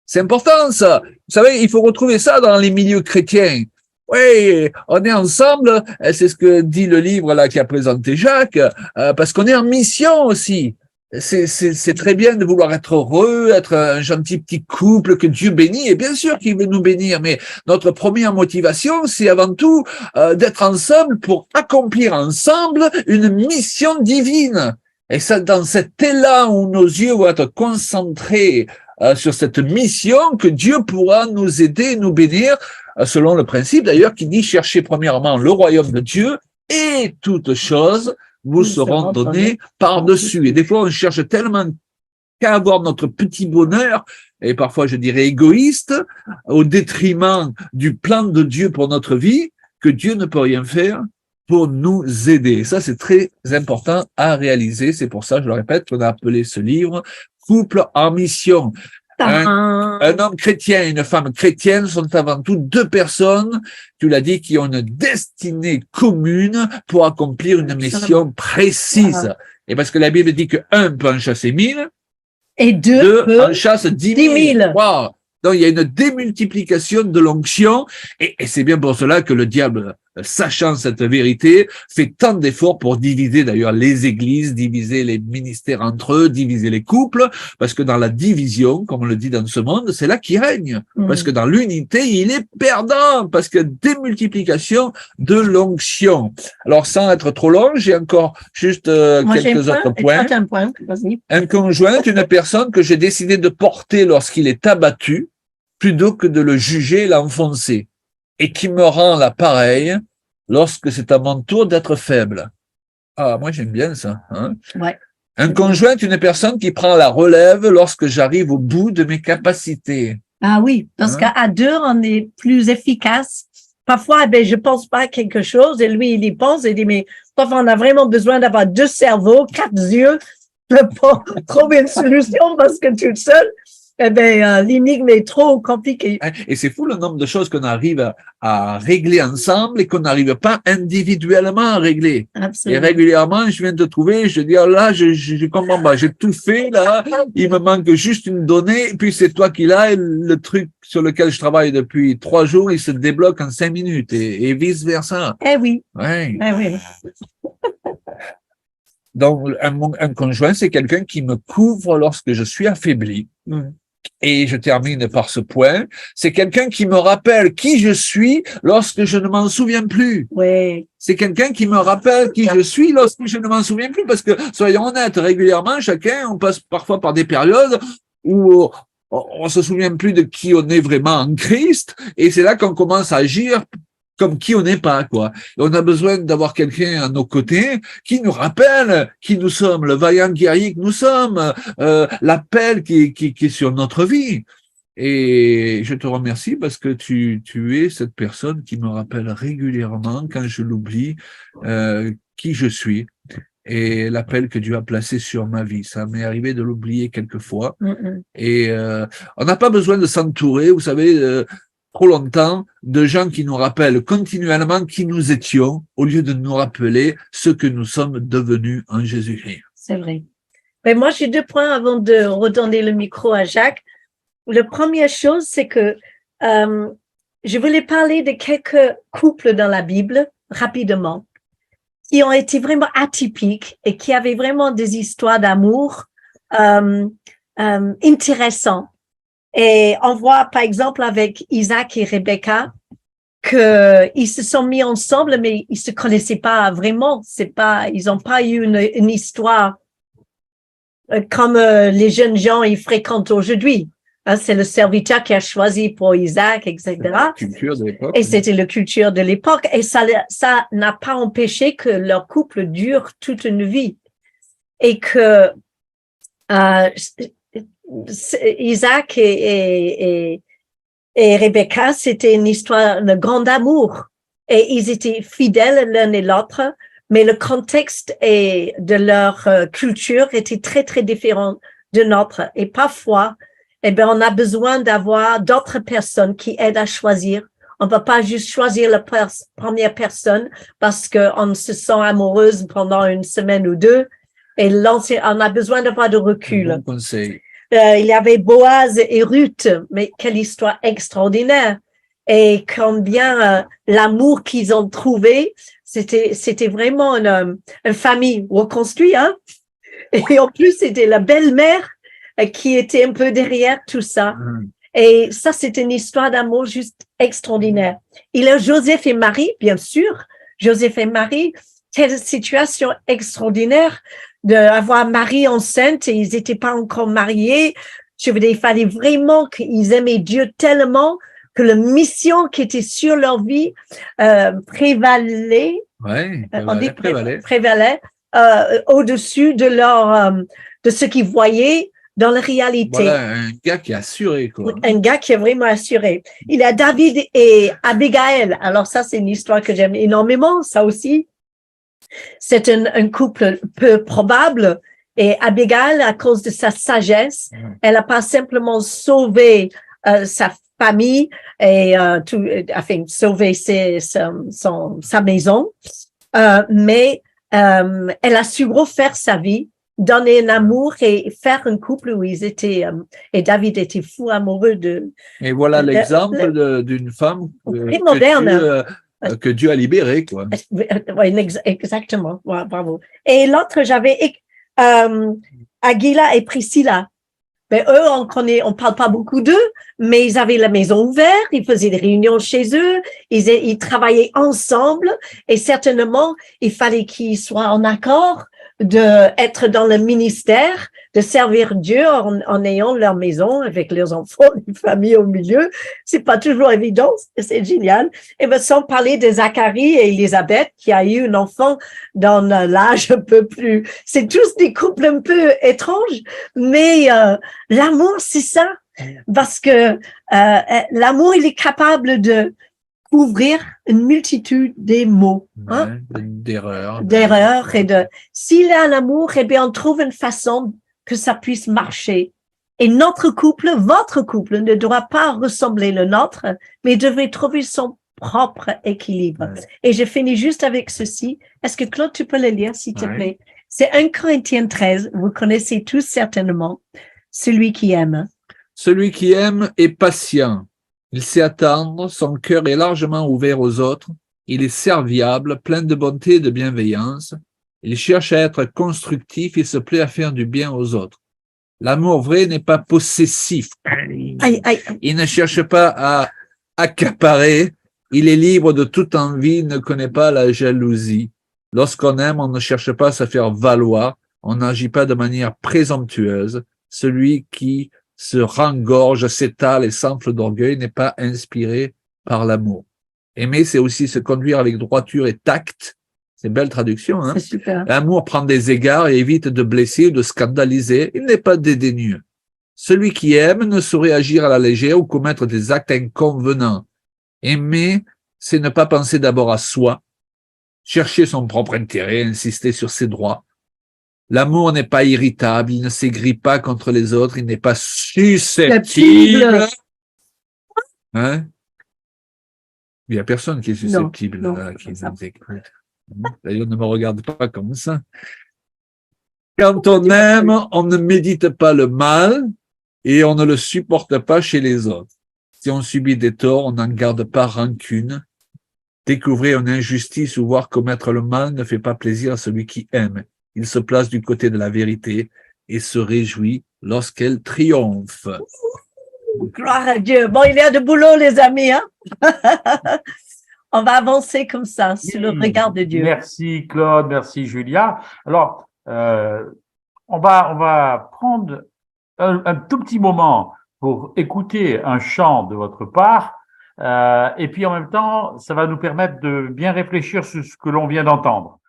C'est important, ça. Vous savez, il faut retrouver ça dans les milieux chrétiens. Oui, on est ensemble, c'est ce que dit le livre là qu'a présenté Jacques, parce qu'on est en mission aussi. C'est très bien de vouloir être heureux, être un gentil petit couple que Dieu bénit, et bien sûr qu'il veut nous bénir, mais notre première motivation, c'est avant tout d'être ensemble pour accomplir ensemble une mission divine. Et ça, dans cet élan où nos yeux vont être concentrés sur cette mission, que Dieu pourra nous aider et nous bénir, selon le principe d'ailleurs qui dit cherchez premièrement le royaume de Dieu et toutes choses vous seront données par-dessus. Et des fois, on cherche tellement qu'à avoir notre petit bonheur, et parfois je dirais égoïste, au détriment du plan de Dieu pour notre vie, que Dieu ne peut rien faire pour nous aider. Et ça, c'est très important à réaliser. C'est pour ça, je le répète, qu'on a appelé ce livre « Couple en mission ». Un homme chrétien et une femme chrétienne sont avant tout deux personnes, tu l'as dit, qui ont une destinée commune pour accomplir une mission précise. Et parce que la Bible dit que un peut en chasser 1000 et deux en chasse 10 000. Wow. Donc il y a une démultiplication de l'onction et c'est bien pour cela que le diable, sachant cette vérité, fait tant d'efforts pour diviser d'ailleurs les églises, diviser les ministères entre eux, diviser les couples, parce que dans la division, comme on le dit dans ce monde, c'est là qu'il règne. Parce que dans l'unité, il est perdant, parce que démultiplication de l'onction. Alors sans être trop long, j'ai encore juste quelques autres points. Un conjoint est une personne que j'ai décidé de porter lorsqu'il est abattu, plutôt que de le juger et l'enfoncer, et qui me rend l'appareil lorsque c'est à mon tour d'être faible. Ah, moi j'aime bien ça. Hein? Ouais. Un conjoint est une personne qui prend la relève lorsque j'arrive au bout de mes capacités. Ah oui, parce qu'à deux, on est plus efficace. Parfois, je pense pas à quelque chose, et lui, il y pense, et il dit, mais parfois, on a vraiment besoin d'avoir deux cerveaux, 4 yeux, pour trouver une solution, parce que tout seul, Eh ben, l'énigme est trop compliquée. Et c'est fou le nombre de choses qu'on arrive à régler ensemble et qu'on n'arrive pas individuellement à régler. Absolument. Et régulièrement, je viens de trouver, je dis, oh là, je comprends pas, j'ai tout fait, là, il me manque juste une donnée, et puis c'est toi qui l'as, et le truc sur lequel je travaille depuis 3 jours, il se débloque en 5 minutes, et vice versa. Eh oui. Ouais. Eh oui. Donc, un conjoint, c'est quelqu'un qui me couvre lorsque je suis affaibli. Et je termine par ce point. C'est quelqu'un qui me rappelle qui je suis lorsque je ne m'en souviens plus. Oui. C'est quelqu'un qui me rappelle qui je suis lorsque je ne m'en souviens plus. Parce que, soyons honnêtes, régulièrement, chacun, on passe parfois par des périodes où on se souvient plus de qui on est vraiment en Christ. Et c'est là qu'on commence à agir comme qui on n'est pas, quoi. Et on a besoin d'avoir quelqu'un à nos côtés qui nous rappelle qui nous sommes, le vaillant guerrier que nous sommes, l'appel qui est sur notre vie. Et je te remercie parce que tu es cette personne qui me rappelle régulièrement, quand je l'oublie, qui je suis et l'appel que Dieu a placé sur ma vie. Ça m'est arrivé de l'oublier quelquefois. Et on n'a pas besoin de s'entourer, vous savez, trop longtemps, de gens qui nous rappellent continuellement qui nous étions, au lieu de nous rappeler ce que nous sommes devenus en Jésus-Christ. C'est vrai. Mais moi, j'ai 2 points avant de redonner le micro à Jacques. La première chose, c'est que je voulais parler de quelques couples dans la Bible, rapidement, qui ont été vraiment atypiques et qui avaient vraiment des histoires d'amour intéressantes. Et on voit, par exemple, avec Isaac et Rebecca, qu'ils se sont mis ensemble, mais ils se connaissaient pas vraiment. Ils n'ont pas eu une histoire comme les jeunes gens ils fréquentent aujourd'hui. Hein, c'est le serviteur qui a choisi pour Isaac, etc. La culture de l'époque. Et c'était la culture de l'époque. Et ça n'a pas empêché que leur couple dure toute une vie. Et que Isaac et Rebecca, c'était une histoire de grand amour. Et ils étaient fidèles l'un et l'autre, mais le contexte de leur culture était très, très différent de notre. Et parfois, on a besoin d'avoir d'autres personnes qui aident à choisir. On ne va pas juste choisir la première personne parce qu'on se sent amoureuse pendant 1 semaine ou 2. Et on a besoin d'avoir de recul. Bon conseil. Il y avait Boaz et Ruth, mais quelle histoire extraordinaire. Et combien l'amour qu'ils ont trouvé, c'était vraiment une famille reconstruite, hein. Et en plus, c'était la belle-mère qui était un peu derrière tout ça. Et ça, c'est une histoire d'amour juste extraordinaire. Il y a Joseph et Marie, bien sûr. Joseph et Marie, quelle situation extraordinaire d'avoir Marie enceinte et ils n'étaient pas encore mariés. Je veux dire, il fallait vraiment qu'ils aimaient Dieu tellement que la mission qui était sur leur vie prévalait. Ouais, prévalait au-dessus de de ce qu'ils voyaient dans la réalité. Voilà un gars qui est assuré, quoi. Un gars qui est vraiment assuré. Il y a David et Abigail. Alors ça, c'est une histoire que j'aime énormément, ça aussi. C'est un couple peu probable. Et Abigail, à cause de sa sagesse, elle n'a pas simplement sauvé sa famille et sauvé sa maison, mais elle a su refaire sa vie, donner un amour et faire un couple où ils étaient et David était fou amoureux de. Et voilà l'exemple d'une femme moderne. Que Dieu a libérée, quoi. Oui, exactement. Ouais, bravo. Et l'autre, j'avais Aguila et Priscilla. Mais eux, on parle pas beaucoup d'eux, mais ils avaient la maison ouverte, ils faisaient des réunions chez eux, ils travaillaient ensemble et certainement, il fallait qu'ils soient en accord d'être dans le ministère, de servir Dieu en ayant leur maison avec leurs enfants, une famille au milieu. C'est pas toujours évident, c'est génial. Et bien, sans parler de Zacharie et Élisabeth, qui a eu un enfant dans l'âge un peu plus. C'est tous des couples un peu étranges, mais l'amour, c'est ça. Parce que l'amour, il est capable de couvrir une multitude des mots, hein? D'erreurs. S'il y a l'amour, eh bien, on trouve une façon que ça puisse marcher. Et notre couple, votre couple ne doit pas ressembler le nôtre, mais devrait trouver son propre équilibre. Ouais. Et je finis juste avec ceci. Est-ce que Claude, tu peux le lire, s'il te plaît? C'est 1 Corinthiens 13. Vous connaissez tous certainement. Celui qui aime. Celui qui aime est patient. Il sait attendre, son cœur est largement ouvert aux autres. Il est serviable, plein de bonté et de bienveillance. Il cherche à être constructif et se plaît à faire du bien aux autres. L'amour vrai n'est pas possessif. Aïe, aïe. Il ne cherche pas à accaparer. Il est libre de toute envie, il ne connaît pas la jalousie. Lorsqu'on aime, on ne cherche pas à se faire valoir. On n'agit pas de manière présomptueuse. Celui qui se rengorge, s'étale et s'enfle d'orgueil n'est pas inspiré par l'amour. Aimer, c'est aussi se conduire avec droiture et tact. C'est une belle traduction, hein? C'est super. L'amour prend des égards et évite de blesser ou de scandaliser. Il n'est pas dédaigneux. Celui qui aime ne saurait agir à la légère ou commettre des actes inconvenants. Aimer, c'est ne pas penser d'abord à soi, chercher son propre intérêt, insister sur ses droits. L'amour n'est pas irritable, il ne s'aigrit pas contre les autres, il n'est pas susceptible. Hein? Il n'y a personne qui est susceptible, non, là, qui nous écoute. D'ailleurs, ne me regarde pas comme ça. Quand on aime, on ne médite pas le mal et on ne le supporte pas chez les autres. Si on subit des torts, on n'en garde pas rancune. Découvrir une injustice ou voir commettre le mal ne fait pas plaisir à celui qui aime. Il se place du côté de la vérité et se réjouit lorsqu'elle triomphe. Gloire à Dieu. Bon, il y a de boulot, les amis, hein? On va avancer comme ça, sous le regard de Dieu. Merci Claude, merci Julia. Alors, on va prendre un tout petit moment pour écouter un chant de votre part, et puis en même temps, ça va nous permettre de bien réfléchir sur ce que l'on vient d'entendre.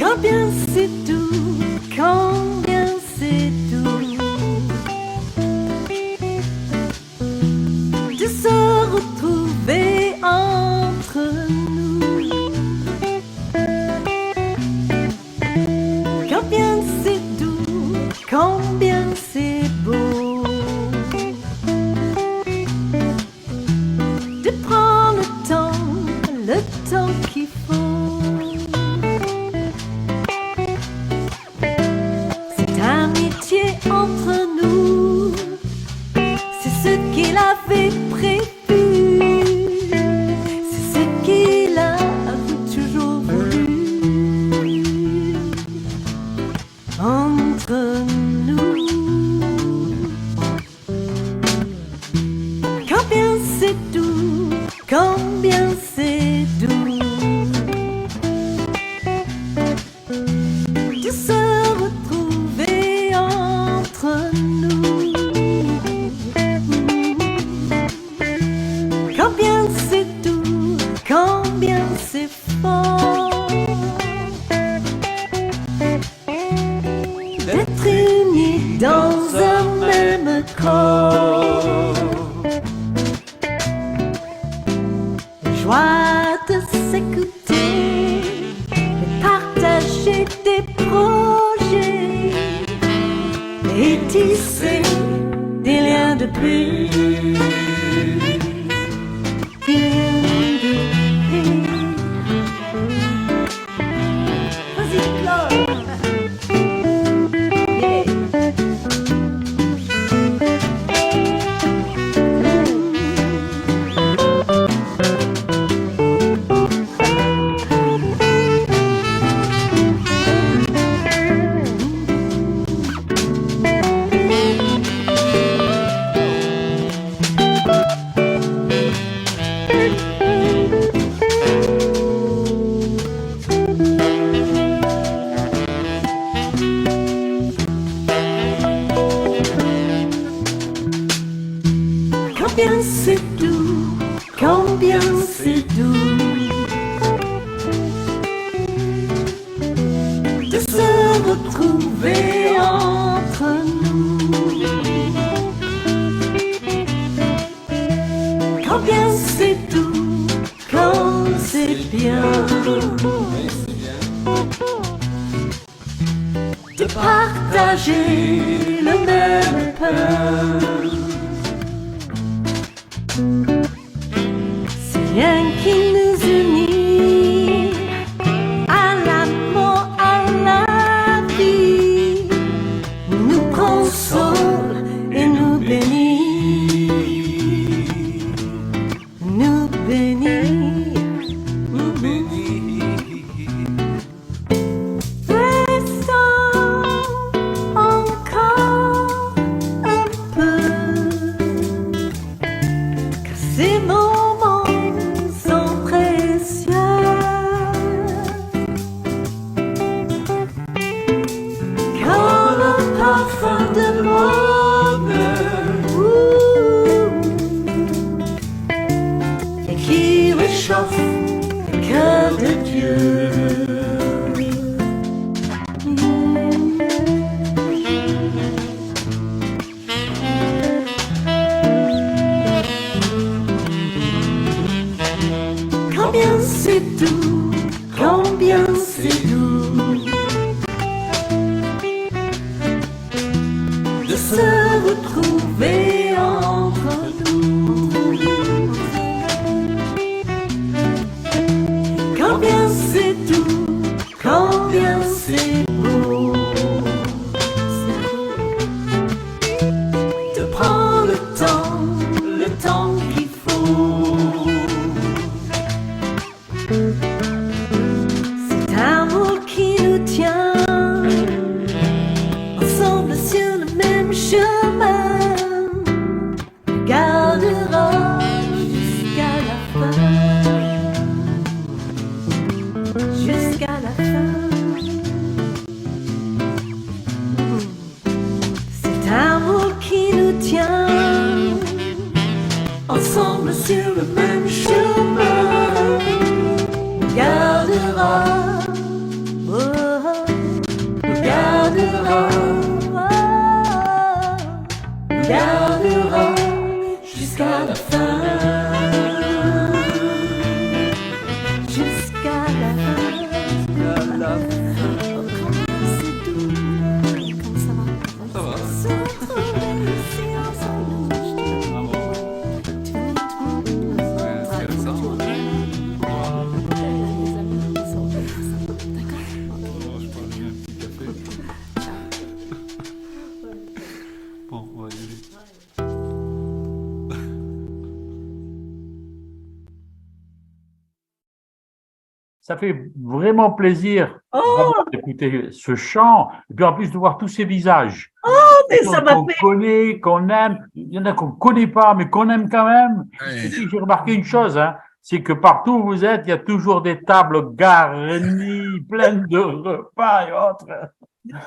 Combien c'est doux, combien c'est doux de se retrouver entre nous. Combien c'est doux, combien c'est beau de prendre le temps qu'il faut. Entre nous, c'est ce qu'il avait prévu, c'est ce qu'il a toujours voulu. Entre nous, combien c'est doux, combien c'est doux de se retrouver entre nous. Combien c'est doux, combien c'est fort d'être unis dans un même corps. Joie de s'écouter, de partager des projets et tisser des liens de plus. Des liens de plus. Vas-y, Claude. Yeah. Combien c'est doux, combien c'est doux de se retrouver entre nous. Combien c'est doux quand c'est bien de partager le même pain. C'est rien qui nous unit à l'amour, à la vie, nous console et nous bénit, nous bénit, nous bénit. Restons encore un peu, car ces moments sont précieux. Comme le parfum de l'aube, et qui réchauffe le cœur de Dieu. Combien c'est doux, combien c'est doux de se retrouver entre nous. Combien c'est doux, combien c'est beau de prendre le temps qu'il faut. Cet amour qui nous tient ensemble sur le même chemin gardera jusqu'à la fin, jusqu'à la fin. Cet amour qui nous tient ensemble sur le même chemin gardera, gardera, gardera jusqu'à la fin, jusqu'à la fin. Oh, combien c'est doux, comme ça va. Ça va. Se retrouver ici ensemble. Bon, on va y aller. Ça fait vraiment plaisir Oh, d'écouter ce chant, et puis en plus de voir tous ces visages. mais ça m'a Qu'on fait. connaît, qu'on aime. Il y en a qu'on ne connaît pas, mais qu'on aime quand même. Ouais. Et puis j'ai remarqué une chose, hein, c'est que partout où vous êtes, il y a toujours des tables garnies, pleines de repas et autres.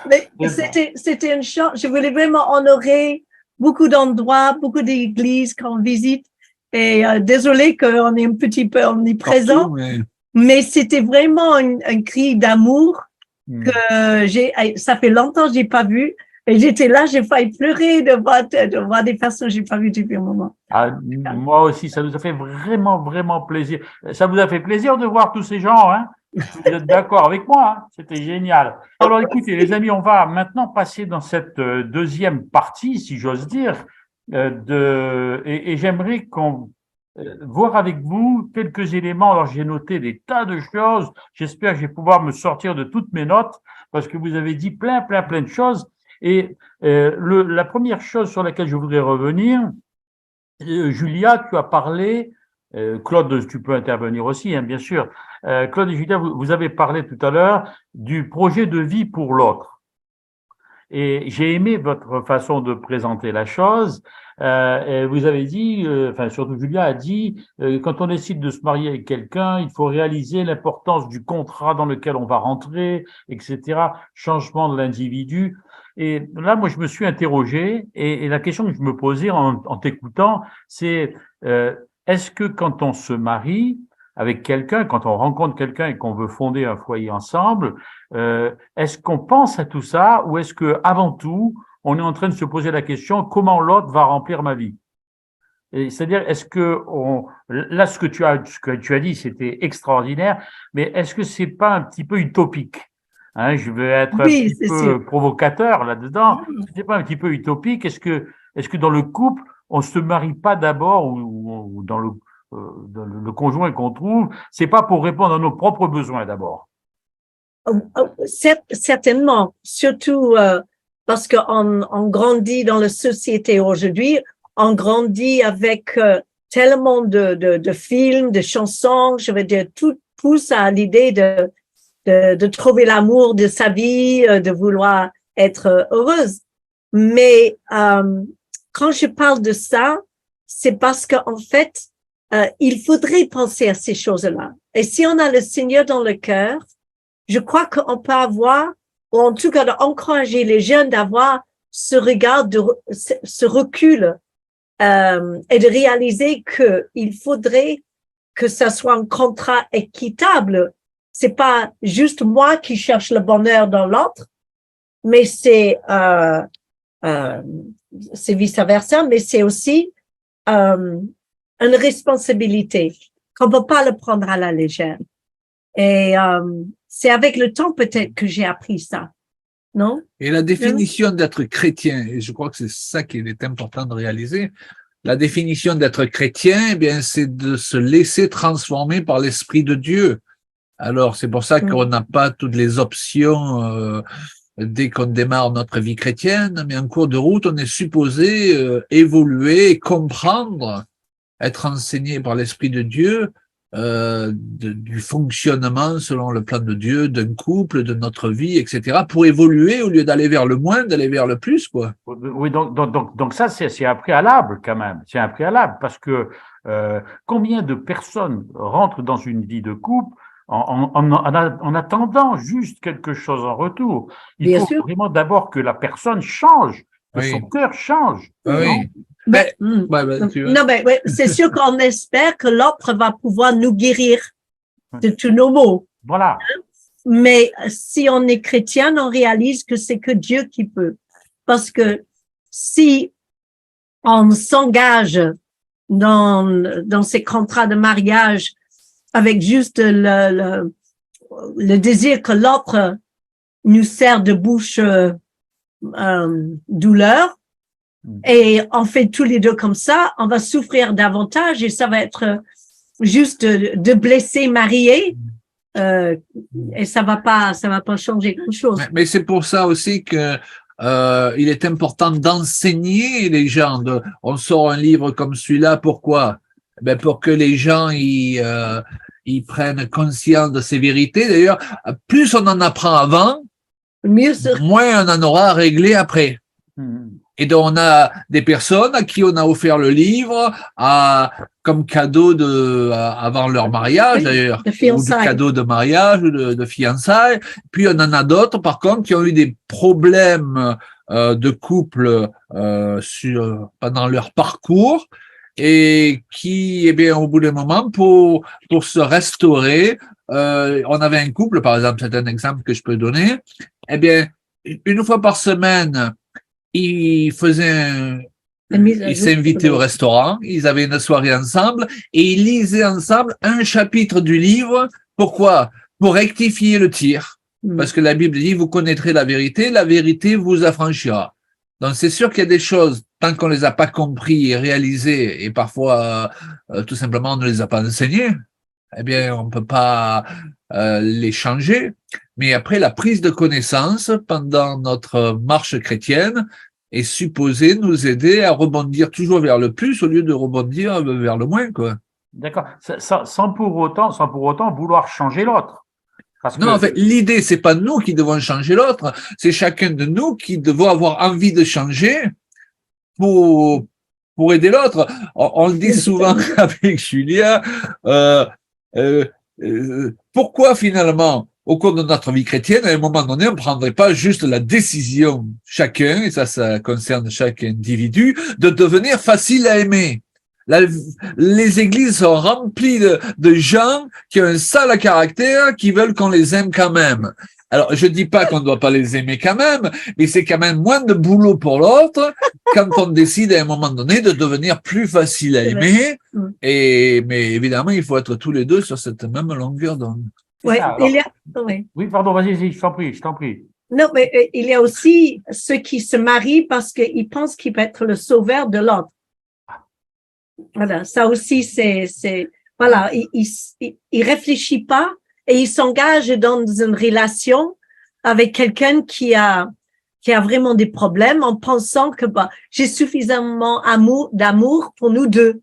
Mais c'était une chance. Je voulais vraiment honorer beaucoup d'endroits, beaucoup d'églises qu'on visite. Et désolé qu'on est un petit peu omniprésent, Partout, mais mais c'était vraiment un cri d'amour Hmm. que ça fait longtemps que j'ai pas vu. Et j'étais là, j'ai failli pleurer de voir des personnes que j'ai pas vues depuis un moment. Ah, moi aussi, ça nous a fait vraiment, vraiment plaisir. Ça vous a fait plaisir de voir tous ces gens, hein? Vous êtes d'accord avec moi, hein? C'était génial. Alors écoutez, les amis, on va maintenant passer dans cette deuxième partie, si j'ose dire, et j'aimerais qu'on voir avec vous quelques éléments. Alors j'ai noté des tas de choses. J'espère que je vais pouvoir me sortir de toutes mes notes parce que vous avez dit plein de choses. Et la première chose sur laquelle je voudrais revenir, Julia, tu as parlé, Claude, tu peux intervenir aussi, hein, bien sûr. Claude et Julia, vous avez parlé tout à l'heure du projet de vie pour l'autre. Et j'ai aimé votre façon de présenter la chose. Et vous avez dit, enfin surtout Julia a dit, quand on décide de se marier avec quelqu'un, il faut réaliser l'importance du contrat dans lequel on va rentrer, etc. Changement de l'individu. Et là, moi, je me suis interrogé et la question que je me posais en t'écoutant, c'est est-ce que quand on se marie avec quelqu'un, quand on rencontre quelqu'un et qu'on veut fonder un foyer ensemble, est-ce qu'on pense à tout ça ou est-ce que avant tout, on est en train de se poser la question comment l'autre va remplir ma vie? C'est-à-dire, est-ce que là, ce que tu as dit, c'était extraordinaire, mais est-ce que c'est pas un petit peu utopique? Hein, je veux être un Oui, petit c'est peu sûr. provocateur là-dedans. C'est pas un petit peu utopique? Est-ce que dans le couple, on se marie pas d'abord ou dans le conjoint qu'on trouve, c'est pas pour répondre à nos propres besoins d'abord? Certainement, surtout parce qu'on grandit dans la société aujourd'hui, on grandit avec tellement de films, de chansons, je veux dire, tout pousse à l'idée de trouver l'amour de sa vie, de vouloir être heureuse. Mais quand je parle de ça, c'est parce qu'en fait, il faudrait penser à ces choses-là. Et si on a le Seigneur dans le cœur, je crois qu'on peut avoir, ou en tout cas d'encourager les jeunes d'avoir ce regard, ce recul, et de réaliser que il faudrait que ça soit un contrat équitable. C'est pas juste moi qui cherche le bonheur dans l'autre, mais c'est vice versa, mais c'est aussi une responsabilité qu'on peut pas le prendre à la légère. Et c'est avec le temps peut-être que j'ai appris ça, non? Et la définition d'être chrétien, et je crois que c'est ça qu'il est important de réaliser, la définition d'être chrétien, eh bien, c'est de se laisser transformer par l'Esprit de Dieu. Alors, c'est pour ça qu'on n'a pas toutes les options dès qu'on démarre notre vie chrétienne, mais en cours de route, on est supposé évoluer, comprendre, être enseigné par l'Esprit de Dieu du fonctionnement selon le plan de Dieu d'un couple, de notre vie, etc., pour évoluer au lieu d'aller vers le moins, d'aller vers le plus, quoi. Oui, donc ça, c'est un préalable quand même. C'est un préalable parce que combien de personnes rentrent dans une vie de couple en attendant juste quelque chose en retour? Il faut vraiment d'abord que la personne change, que son cœur change. Oui. Non, mais c'est sûr qu'on espère que l'autre va pouvoir nous guérir de tous nos maux. Voilà. Mais si on est chrétien, on réalise que c'est que Dieu qui peut. Parce que si on s'engage dans ces contrats de mariage avec juste le désir que l'autre nous sert de bouche douleur, et on fait tous les deux comme ça, on va souffrir davantage et ça va être juste de blesser mariés, et ça va pas changer grand chose. Mais c'est pour ça aussi que il est important d'enseigner les gens. On sort un livre comme celui-là, pourquoi? Ben pour que les gens ils prennent conscience de ces vérités. D'ailleurs, plus on en apprend avant, moins on en aura à régler après. Et donc, on a des personnes à qui on a offert le livre comme cadeau avant leur mariage, d'ailleurs, ou de cadeau de mariage, ou de fiançailles. Puis, on en a d'autres, par contre, qui ont eu des problèmes de couple pendant leur parcours et qui, eh bien, au bout d'un moment, pour se restaurer, on avait un couple, par exemple, c'est un exemple que je peux donner, eh bien, une fois par semaine, ils s'invitaient au restaurant, ils avaient une soirée ensemble et ils lisaient ensemble un chapitre du livre. Pourquoi? Pour rectifier le tir. Parce que la Bible dit, vous connaîtrez la vérité vous affranchira. Donc c'est sûr qu'il y a des choses, tant qu'on les a pas compris et réalisées, et parfois tout simplement on ne les a pas enseignées, eh bien on peut pas les changer. Mais après, la prise de connaissance pendant notre marche chrétienne est supposée nous aider à rebondir toujours vers le plus au lieu de rebondir vers le moins, quoi. D'accord. Sans pour autant vouloir changer l'autre. Parce Non, que, en fait, l'idée, c'est pas nous qui devons changer l'autre, c'est chacun de nous qui devons avoir envie de changer pour, pour aider l'autre. On le dit souvent avec Julia, euh, euh, pourquoi finalement, au cours de notre vie chrétienne, à un moment donné, on ne prendrait pas juste la décision, chacun, et ça concerne chaque individu, de devenir facile à aimer. Les églises sont remplies de gens qui ont un sale caractère, qui veulent qu'on les aime quand même. Alors, je dis pas qu'on ne doit pas les aimer quand même, mais c'est quand même moins de boulot pour l'autre quand on décide à un moment donné de devenir plus facile à aimer. Mais évidemment, il faut être tous les deux sur cette même longueur d'onde. Ouais, ça, alors. ouais. Oui, pardon, vas-y, je t'en prie, je t'en prie. Non, mais il y a aussi ceux qui se marient parce qu'ils pensent qu'ils peuvent être le sauveur de l'autre. Voilà, ça aussi, voilà, il réfléchit pas et il s'engage dans une relation avec quelqu'un qui a vraiment des problèmes en pensant que, j'ai suffisamment d'amour pour nous deux.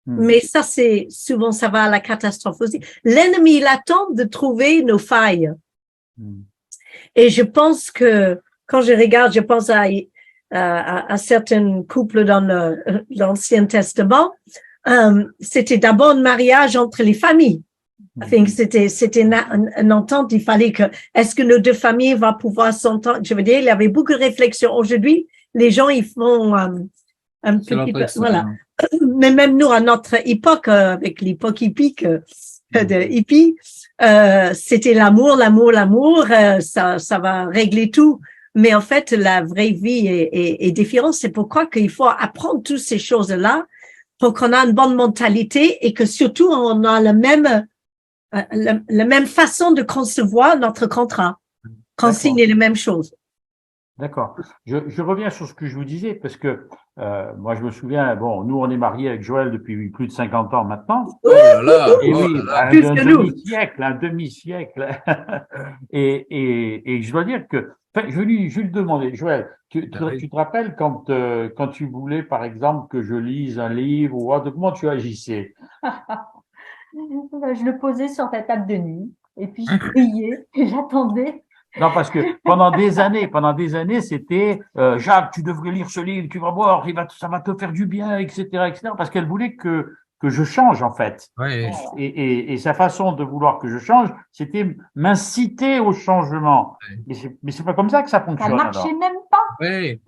Mais ça, souvent, ça va à la catastrophe aussi. L'ennemi, il attend de trouver nos failles. Et je pense que, quand je regarde, je pense à certains couples dans l'Ancien Testament, c'était d'abord un mariage entre les familles. C'était une entente, il fallait est-ce que nos deux familles vont pouvoir s'entendre? Je veux dire, il y avait beaucoup de réflexions. Aujourd'hui, les gens, ils font un petit peu, voilà. Mais même nous, à notre époque, avec l'époque hippique, de hippie, c'était l'amour, ça va régler tout. Mais en fait, la vraie vie est différente. C'est pourquoi qu'il faut apprendre toutes ces choses-là pour qu'on ait une bonne mentalité et que surtout on a la même façon de concevoir notre contrat, qu'on signe les mêmes choses. D'accord. Je reviens sur ce que je vous disais parce que moi je me souviens, bon, nous on est mariés avec Joël depuis plus de 50 ans maintenant. Oh là là, Et oh oui, là là. un demi-siècle. Et je dois dire que, enfin, je lui demandais, Joël, tu te rappelles quand tu voulais, par exemple, que je lise un livre ou autre, comment tu agissais? Je le posais sur ta table de nuit et puis je priais et j'attendais. Non, parce que pendant des années, c'était Jacques, tu devrais lire ce livre, tu vas voir, ça va te faire du bien, etc., parce qu'elle voulait que je change en fait. Oui. Et sa façon de vouloir que je change, c'était m'inciter au changement. Mais c'est pas comme ça que ça Ça fonctionne. marchait Alors. même pas. Oui.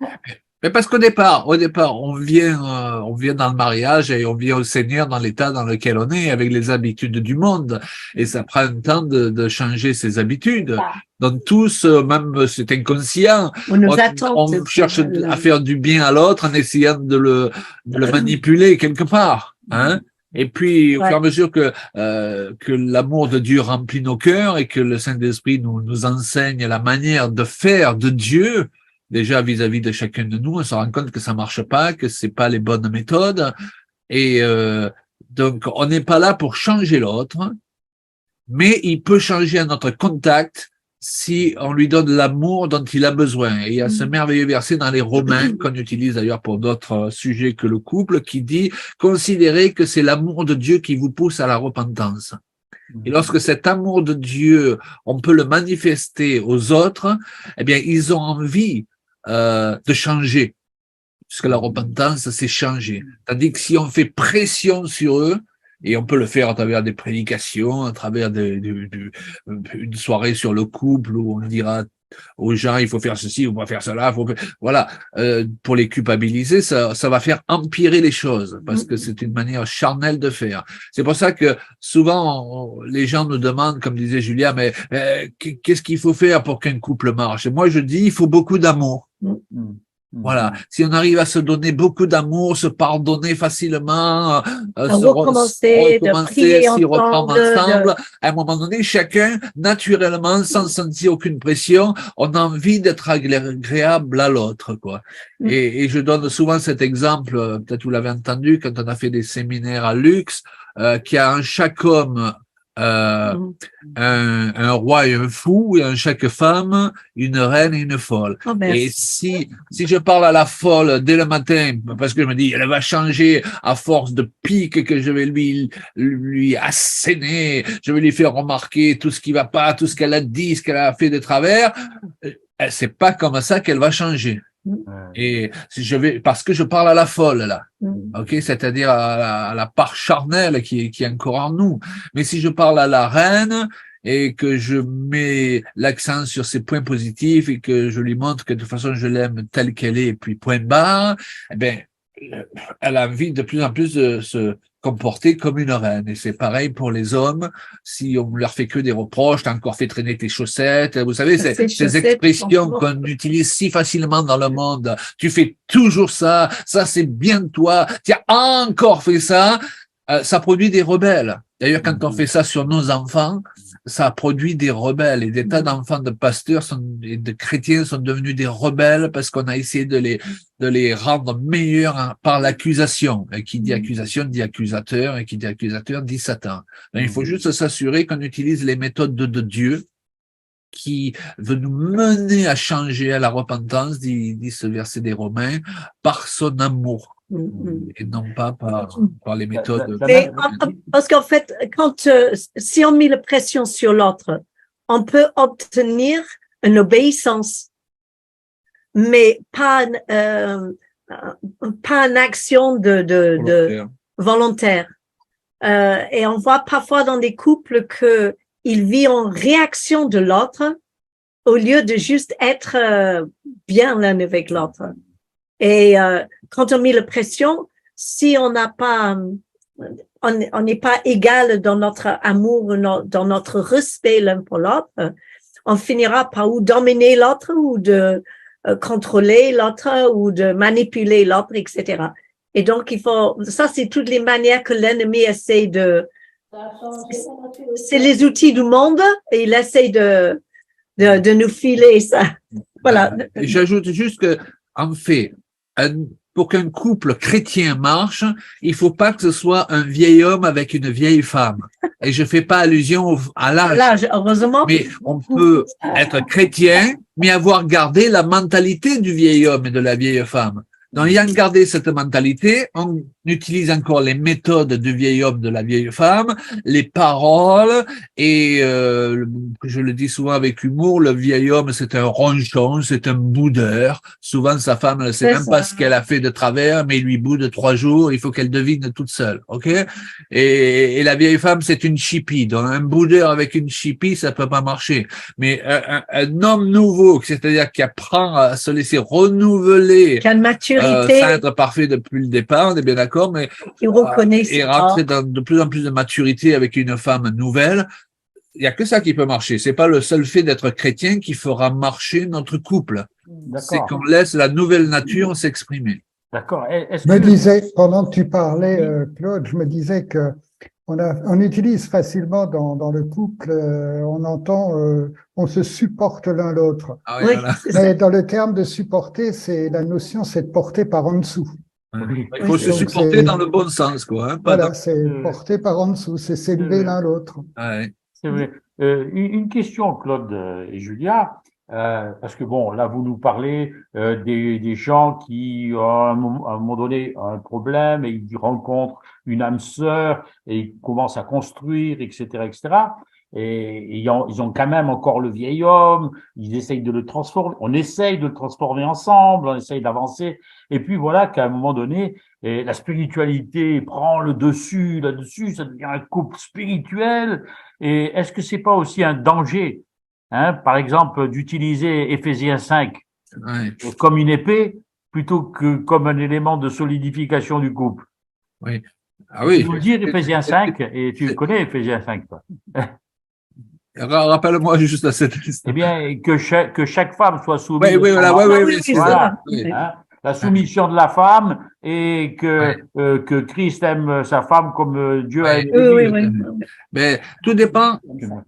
Mais parce qu'au départ, on vient dans le mariage et on vient au Seigneur dans l'état dans lequel on est, avec les habitudes du monde. Et ça prend un temps de changer ses habitudes. Ça. Donc tous, même c'est inconscient, on cherche à faire du bien à l'autre en essayant de le manipuler quelque part, hein. Et puis, au fur et à mesure que l'amour de Dieu remplit nos cœurs et que le Saint-Esprit nous enseigne la manière de faire de Dieu, déjà vis-à-vis de chacun de nous, on se rend compte que ça marche pas, que c'est pas les bonnes méthodes. Et donc, on n'est pas là pour changer l'autre, mais il peut changer à notre contact si on lui donne l'amour dont il a besoin. Et il y a ce merveilleux verset dans les Romains, qu'on utilise d'ailleurs pour d'autres sujets que le couple, qui dit « Considérez que c'est l'amour de Dieu qui vous pousse à la repentance ». Et lorsque cet amour de Dieu, on peut le manifester aux autres, eh bien, ils ont envie de changer, puisque la repentance, c'est changer. Tandis que si on fait pression sur eux, et on peut le faire à travers des prédications, à travers une soirée sur le couple où on dira aux gens, il faut faire ceci, il faut pas faire cela, voilà, pour les culpabiliser, ça va faire empirer les choses, parce que c'est une manière charnelle de faire. C'est pour ça que souvent, les gens nous demandent, comme disait Julia, mais qu'est-ce qu'il faut faire pour qu'un couple marche? Et moi, je dis, il faut beaucoup d'amour. Voilà. Si on arrive à se donner beaucoup d'amour, se pardonner facilement, recommencer, de prier s'y reprendre ensemble, à un moment donné, chacun, naturellement, sans sentir aucune pression, on a envie d'être agréable à l'autre, quoi. Et je donne souvent cet exemple, peut-être vous l'avez entendu, quand on a fait des séminaires à Luxe, qu'il y a en chaque homme un roi et un fou, et en chaque femme, une reine et une folle. Oh, merci. Et si je parle à la folle dès le matin, parce que je me dis, elle va changer à force de pique que je vais lui asséner, je vais lui faire remarquer tout ce qui va pas, tout ce qu'elle a dit, ce qu'elle a fait de travers, c'est pas comme ça qu'elle va changer. Et si parce que je parle à la folle, là. OK? C'est-à-dire à la part charnelle qui est encore en nous. Mais si je parle à la reine et que je mets l'accent sur ses points positifs et que je lui montre que de toute façon je l'aime telle qu'elle est et puis point barre, eh ben, elle a envie de plus en plus de se comporter comme une reine. Et c'est pareil pour les hommes. Si on leur fait que des reproches, t'as encore fait traîner tes chaussettes. Vous savez, ces expressions qu'on utilise si facilement dans le monde. Tu fais toujours ça. Ça, c'est bien de toi. Tu as encore fait ça. Ça produit des rebelles. D'ailleurs, quand on fait ça sur nos enfants, ça produit des rebelles. Et des tas d'enfants de pasteurs et de chrétiens sont devenus des rebelles parce qu'on a essayé de les rendre meilleurs par l'accusation. Et qui dit accusation dit accusateur, et qui dit accusateur dit Satan. Donc, il faut juste s'assurer qu'on utilise les méthodes de Dieu qui veut nous mener à changer à la repentance, dit ce verset des Romains, par son amour. Et non pas par les méthodes. Mais, parce qu'en fait, si on met la pression sur l'autre, on peut obtenir une obéissance, mais pas une action volontaire. Et on voit parfois dans des couples que il vit en réaction de l'autre au lieu de juste être bien l'un avec l'autre. Et quand on met la pression, si on n'a pas, on n'est pas égal dans notre amour, dans notre respect l'un pour l'autre, on finira par ou dominer l'autre ou de contrôler l'autre ou de manipuler l'autre, etc. Et donc ça c'est toutes les manières que l'ennemi essaie c'est les outils du monde et il essaie de nous filer ça. Voilà. J'ajoute juste que, en fait, pour qu'un couple chrétien marche, il faut pas que ce soit un vieil homme avec une vieille femme. Et je fais pas allusion à l'âge. Heureusement. Mais on peut être chrétien, mais avoir gardé la mentalité du vieil homme et de la vieille femme. Donc, ayant gardé cette mentalité, on utilise encore les méthodes du vieil homme, de la vieille femme, les paroles, et je le dis souvent avec humour, le vieil homme, c'est un ronchon, c'est un boudeur. Souvent, sa femme ne sait même pas ce qu'elle a fait de travers, mais il lui boude 3 jours, il faut qu'elle devine toute seule, ok? Et la vieille femme, c'est une chipie. Donc, un boudeur avec une chipie, ça peut pas marcher. Mais un homme nouveau, c'est-à-dire qui apprend à se laisser renouveler, qui a une maturité, sans être parfait depuis le départ, on est bien d'accord, mais qui reconnaît et rentrer dans de plus en plus de maturité avec une femme nouvelle, il y a que ça qui peut marcher. C'est pas le seul fait d'être chrétien qui fera marcher notre couple. C'est qu'on laisse la nouvelle nature s'exprimer. D'accord. Je me disais, pendant que tu parlais, Claude, je me disais que on utilise facilement dans le couple, on entend, on se supporte l'un l'autre. Ah oui, voilà. Mais dans le terme de supporter, la notion, c'est de porter par en dessous. Il faut se supporter dans le bon sens, quoi. Hein, voilà, c'est porter par en dessous, c'est s'élever l'un l'autre. Ouais. C'est vrai. Une question, Claude et Julia, parce que bon, là, vous nous parlez des gens qui, à un moment donné, ont un problème et ils rencontrent une âme sœur et ils commencent à construire, etc., etc. Et ils ont quand même encore le vieil homme, ils essayent de le transformer, on essaye de le transformer ensemble, on essaye d'avancer. Et puis voilà qu'à un moment donné, la spiritualité prend le dessus, là-dessus, ça devient un couple spirituel. Et est-ce que c'est pas aussi un danger, hein, par exemple, d'utiliser Éphésiens 5 comme une épée plutôt que comme un élément de solidification du couple? Oui. Ah oui. Tu veux dire Éphésiens 5, et tu connais Éphésiens 5, toi. Rappelle-moi juste à cette liste. Eh bien, que chaque femme soit soumise. Oui, voilà, voilà. Hein, la soumission de la femme et que Christ aime sa femme comme Dieu a aimé. Oui. Mais tout dépend.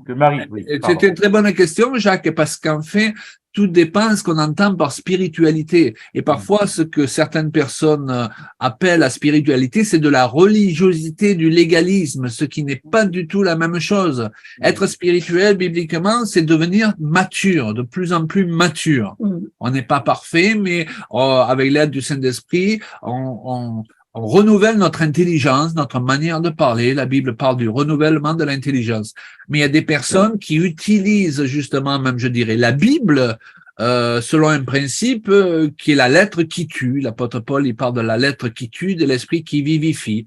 Que Marie, oui. C'était une très bonne question, Jacques, parce qu'en fait, tout dépend de ce qu'on entend par spiritualité. Et parfois, ce que certaines personnes appellent la spiritualité, c'est de la religiosité, du légalisme, ce qui n'est pas du tout la même chose. Être spirituel, bibliquement, c'est devenir mature, de plus en plus mature. On n'est pas parfait, mais avec l'aide du Saint-Esprit, on renouvelle notre intelligence, notre manière de parler. La Bible parle du renouvellement de l'intelligence. Mais il y a des personnes qui utilisent justement, même je dirais, la Bible selon un principe qui est la lettre qui tue. L'apôtre Paul, il parle de la lettre qui tue, de l'esprit qui vivifie.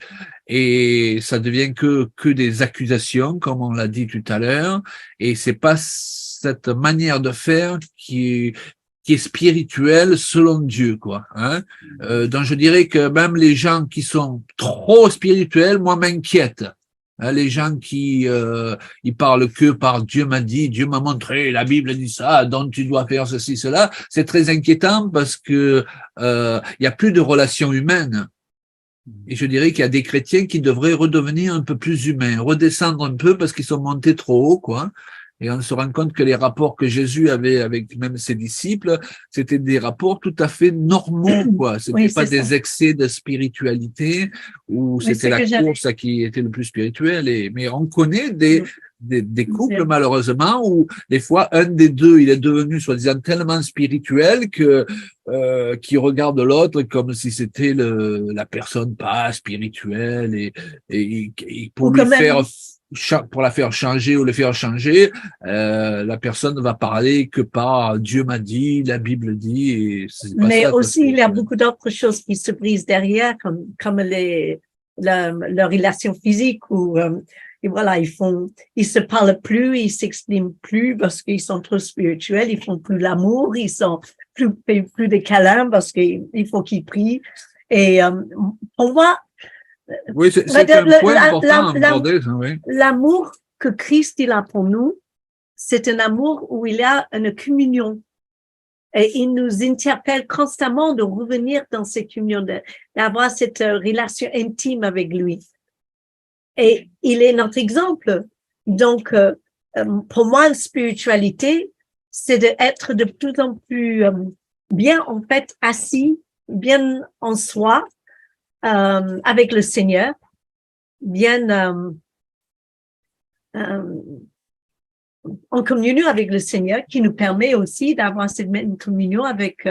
Et ça devient que des accusations, comme on l'a dit tout à l'heure. Et c'est pas cette manière de faire qui est spirituel selon Dieu, quoi. Hein. Donc je dirais que même les gens qui sont trop spirituels, moi, m'inquiètent. Hein, les gens qui ils parlent que par Dieu m'a dit, Dieu m'a montré, la Bible dit ça, donc tu dois faire ceci, cela. C'est très inquiétant parce que il y a plus de relations humaines. Et je dirais qu'il y a des chrétiens qui devraient redevenir un peu plus humains, redescendre un peu parce qu'ils sont montés trop haut, quoi. Et on se rend compte que les rapports que Jésus avait avec même ses disciples, c'était des rapports tout à fait normaux, quoi. C'était pas des excès de spiritualité ou c'était la course qui était le plus spirituel. Mais on connaît des couples, malheureusement, où des fois, un des deux, il est devenu, soi-disant, tellement spirituel que qui regarde l'autre comme si c'était la personne pas spirituelle et pour lui faire... pour la faire changer ou le faire changer, la personne ne va parler que par Dieu m'a dit, la Bible dit. Et mais aussi, il y a beaucoup d'autres choses qui se brisent derrière, comme leur relation physique où et voilà, ils se parlent plus, ils s'expriment plus parce qu'ils sont trop spirituels, ils font plus l'amour, ils sont plus des câlins parce qu'il faut qu'ils prient. Et pour moi, oui, c'est un point important à aborder, oui. L'amour que Christ il a pour nous, c'est un amour où il y a une communion. Et il nous interpelle constamment de revenir dans cette communion, d'avoir cette relation intime avec lui. Et il est notre exemple. Donc, pour moi, la spiritualité, c'est d'être de plus en plus bien, en fait, assis, bien en soi, avec le Seigneur, bien en communion avec le Seigneur, qui nous permet aussi d'avoir cette même communion avec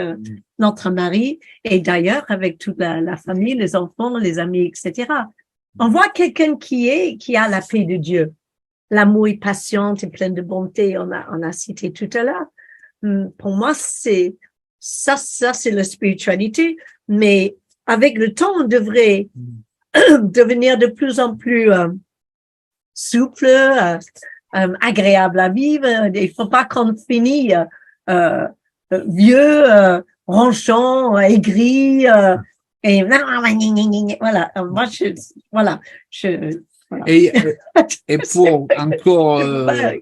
notre mari et d'ailleurs avec toute la famille, les enfants, les amis, etc. On voit quelqu'un qui a la paix de Dieu. L'amour est patient et plein de bonté, on a cité tout à l'heure. Pour moi, c'est la spiritualité, mais avec le temps, on devrait devenir de plus en plus souple, agréable à vivre. Il faut pas qu'on finisse vieux, ronchon, aigri, et voilà. Moi, voilà. Et pour encore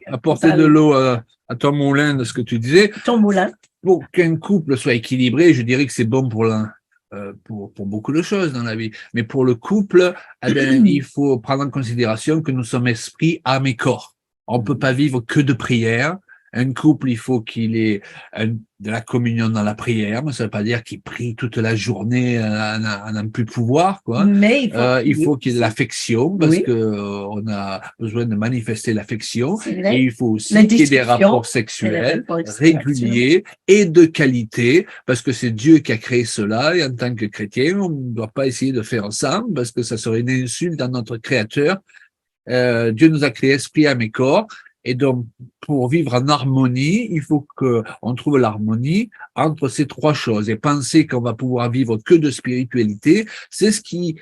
apporter de l'eau à ton moulin de ce que tu disais, ton moulin. Pour qu'un couple soit équilibré, je dirais que c'est bon pour pour beaucoup de choses dans la vie. Mais pour le couple, il faut prendre en considération que nous sommes esprit, âme et corps. On ne peut pas vivre que de prière. Un couple, il faut qu'il ait de la communion dans la prière, mais ça ne veut pas dire qu'il prie toute la journée, à n'en plus pouvoir, quoi. Mais il faut qu'il y ait de l'affection, parce que on a besoin de manifester l'affection. Et il faut aussi qu'il y ait des rapports sexuels réguliers et de qualité, parce que c'est Dieu qui a créé cela, et en tant que chrétien, on ne doit pas essayer de faire ensemble, parce que ça serait une insulte à notre Créateur. Dieu nous a créé esprit, âme et corps. Et donc, pour vivre en harmonie, il faut qu'on trouve l'harmonie entre ces trois choses. Et penser qu'on va pouvoir vivre que de spiritualité, c'est ce qui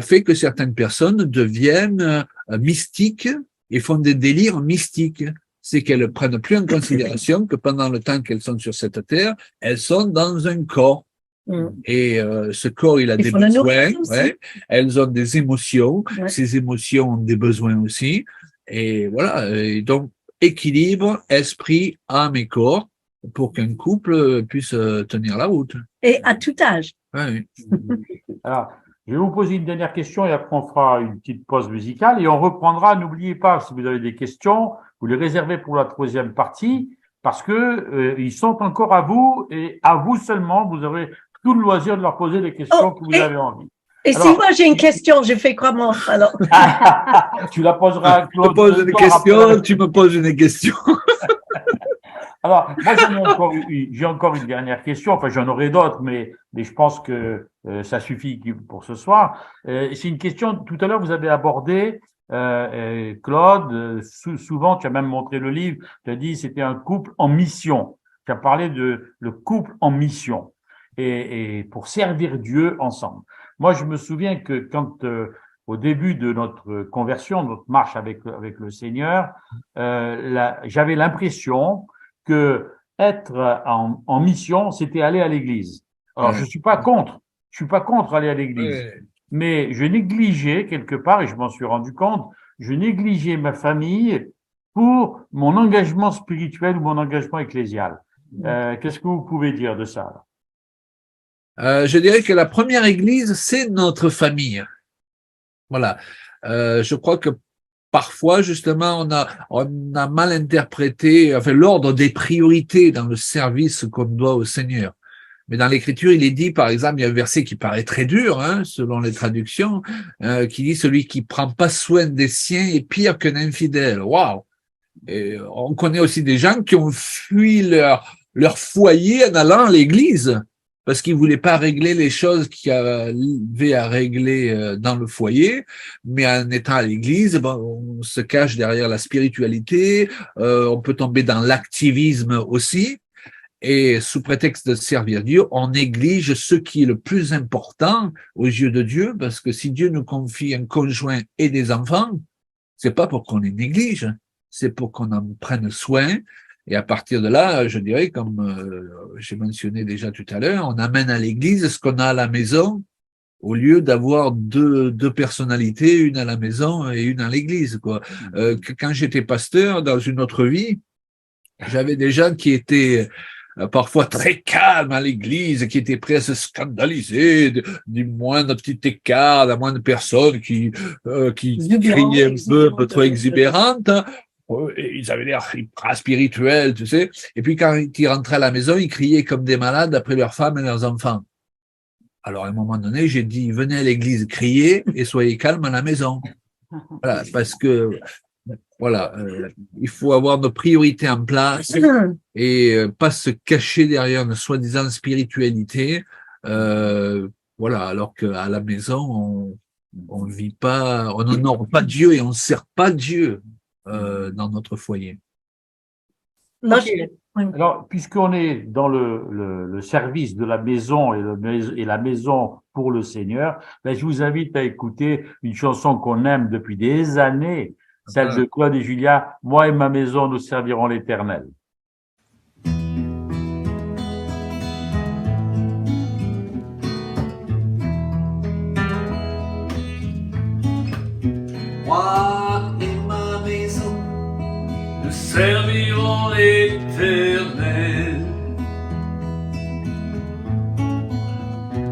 fait que certaines personnes deviennent mystiques et font des délires mystiques. C'est qu'elles ne prennent plus en considération que pendant le temps qu'elles sont sur cette terre, elles sont dans un corps. Et ce corps, il a des besoins. Ouais. Elles ont des émotions. Ouais. Ces émotions ont des besoins aussi. Et voilà, et donc équilibre, esprit, âme et corps pour qu'un couple puisse tenir la route. Et à tout âge. Ouais, oui. Alors, je vais vous poser une dernière question et après on fera une petite pause musicale et on reprendra. N'oubliez pas, si vous avez des questions, vous les réservez pour la troisième partie parce que ils sont encore à vous et à vous seulement, vous aurez tout le loisir de leur poser les questions que vous avez envie. Et Alors, si moi j'ai une question, je fais comment alors? Tu la poseras à Je Claude. te pose une question, tu me poses une question. Alors, moi, j'ai encore une dernière question. Enfin, j'en aurai d'autres, mais je pense que ça suffit pour ce soir. C'est une question, tout à l'heure, vous avez abordé, Claude, souvent, tu as même montré le livre, tu as dit c'était un couple en mission. Tu as parlé de le couple en mission et pour servir Dieu ensemble. Moi, je me souviens que quand, au début de notre conversion, notre marche avec le Seigneur, j'avais l'impression que être en mission, c'était aller à l'église. Alors, je suis pas contre aller à l'église, mais je négligeais quelque part, et je m'en suis rendu compte, je négligeais ma famille pour mon engagement spirituel ou mon engagement ecclésial. Qu'est-ce que vous pouvez dire de ça? Je dirais que la première église, c'est notre famille. Voilà. Je crois que parfois, justement, on a mal interprété, enfin, l'ordre des priorités dans le service qu'on doit au Seigneur. Mais dans l'Écriture, il est dit, par exemple, il y a un verset qui paraît très dur, hein, selon les traductions, qui dit « Celui qui prend pas soin des siens est pire qu'un infidèle ». Waouh! Et on connaît aussi des gens qui ont fui leur foyer en allant à l'église parce qu'ils voulaient pas régler les choses qu'il y avait à régler dans le foyer, mais en étant à l'église, on se cache derrière la spiritualité, on peut tomber dans l'activisme aussi. Et sous prétexte de servir Dieu, on néglige ce qui est le plus important aux yeux de Dieu, parce que si Dieu nous confie un conjoint et des enfants, c'est pas pour qu'on les néglige, c'est pour qu'on en prenne soin. Et à partir de là, je dirais, comme j'ai mentionné déjà tout à l'heure, on amène à l'église ce qu'on a à la maison, au lieu d'avoir deux personnalités, une à la maison et une à l'église, quoi. Quand j'étais pasteur, dans une autre vie, j'avais des gens qui étaient parfois très calmes à l'église, qui étaient prêts à se scandaliser du moindre petit écart, de la moindre personne qui criait un peu trop exubérante. Ils avaient l'air hyper spirituels, tu sais. Et puis quand ils rentraient à la maison, ils criaient comme des malades après leurs femmes et leurs enfants. Alors à un moment donné, j'ai dit, venez à l'église crier et soyez calmes à la maison. Voilà, parce que voilà, il faut avoir nos priorités en place et pas se cacher derrière une soi-disant spiritualité. Voilà, alors qu'à la maison, on vit pas, on n'honore pas Dieu et on ne sert pas Dieu dans notre foyer. Okay. Alors, puisqu'on est dans le service de la maison et la maison pour le Seigneur, ben, je vous invite à écouter une chanson qu'on aime depuis des années, celle de Claude et Julia, « Moi et ma maison, nous servirons l'Éternel ». Moi et ma maison, nous servirons l'Éternel.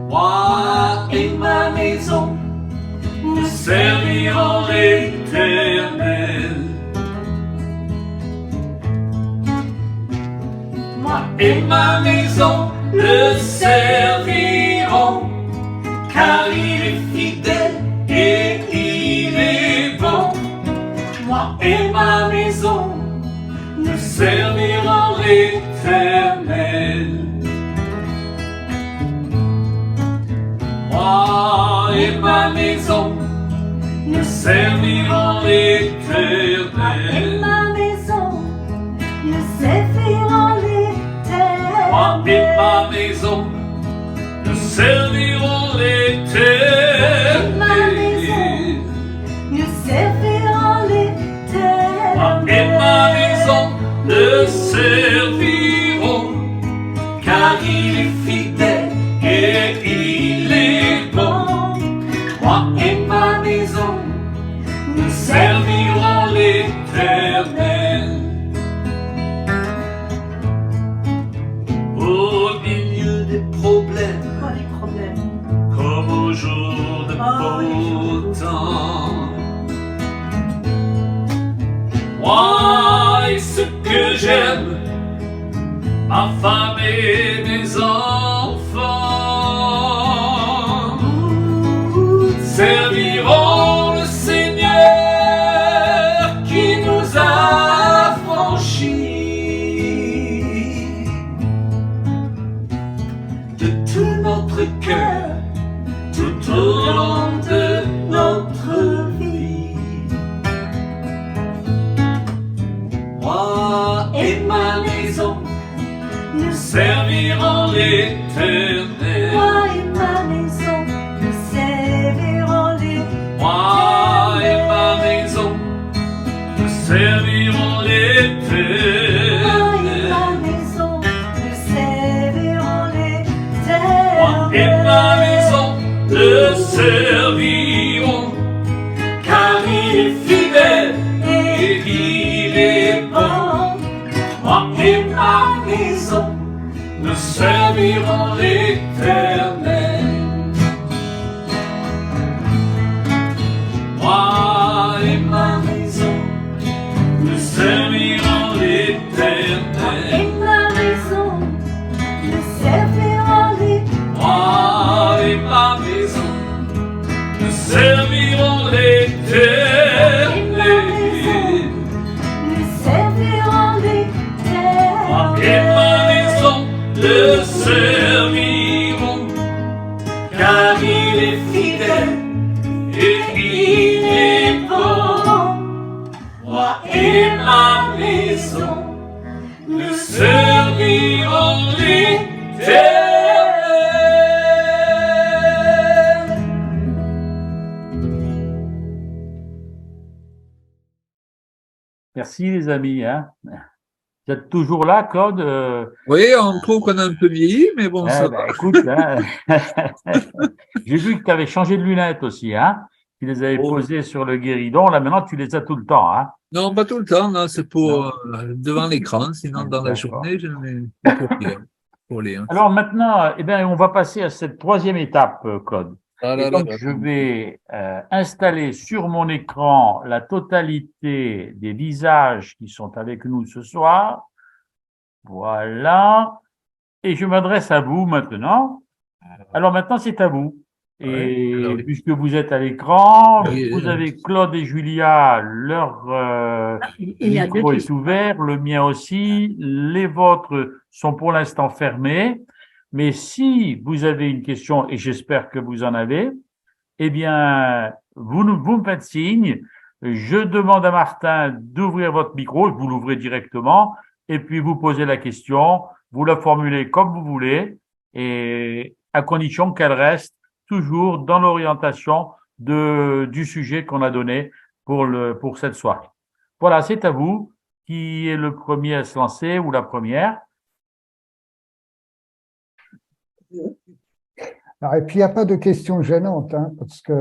Moi et ma maison, nous servirons l'Éternel. Moi et ma maison, le servirons, car il est fidèle et il est bon. Moi et ma maison, nous servirons l'Éternel. Moi et ma maison, nous servirons l'Éternel. Ma maison, nous servirons l'Éternel. Moi et ma maison, nous servirons l'Éternel. Ma maison, nous servirons l'Éternel. Moi et ma maison, le servirons, car il est fidèle et il est bon. Moi et ma maison, nous servirons l'Éternel. Au milieu des problèmes, Quoi les problèmes? comme au jour de beau temps. Moi, et ce que j'aime, ma femme et mes enfants serviront le Seigneur qui nous a franchis de tout notre cœur, tout au long de notre vie. Moi et ma maison, nous servirons l'Éternel. Moi et ma maison, nous servirons l'Éternel. Moi et ma maison, nous servirons l'Éternel. Moi et ma maison, nous servirons l'Éternel. Moi et ma maison, le servirons, car il est fidèle et il est bon. Moi et ma maison, nous servirons l'Éternel. Moi et ma maison, nous servirons l'Éternel. Et ma maison, nous servirons l'Éternel. Moi et ma maison, nous servirons l'Éternel. Nous servirons l'Éternel. Moi et ma maison, le servirons, car il est fidèle et il est bon. Moi et ma maison, nous servirons l'Éternel. Merci les amis. Hein. Vous êtes toujours là, Claude Oui, on trouve qu'on a un peu vieilli, mais bon, ça va. écoute, hein, j'ai vu que tu avais changé de lunettes aussi. Hein. Tu les avais posées sur le guéridon. Là, maintenant, tu les as tout le temps. Hein. Non, pas tout le temps, non, c'est pour devant l'écran, sinon dans la D'accord. journée, je mets pour lire. Alors maintenant, eh bien, on va passer à cette troisième étape, Claude. Ah Et là donc, là, je vais installer sur mon écran la totalité des visages qui sont avec nous ce soir. Voilà. Et je m'adresse à vous maintenant. Alors maintenant, c'est à vous. Et Ouais, alors oui. puisque vous êtes à l'écran, Oui, vous avez Claude et Julia, leur Il y a deux micro est questions. ouvert, le mien aussi. Les vôtres sont pour l'instant fermés. Mais si vous avez une question, et j'espère que vous en avez, eh bien, vous me faites signe. Je demande à Martin d'ouvrir votre micro, vous l'ouvrez directement, et puis vous posez la question, vous la formulez comme vous voulez, et à condition qu'elle reste toujours dans l'orientation du sujet qu'on a donné pour cette soirée. Voilà, c'est à vous. Qui est le premier à se lancer ou la première? Alors, et puis, il n'y a pas de questions gênantes, hein, parce que,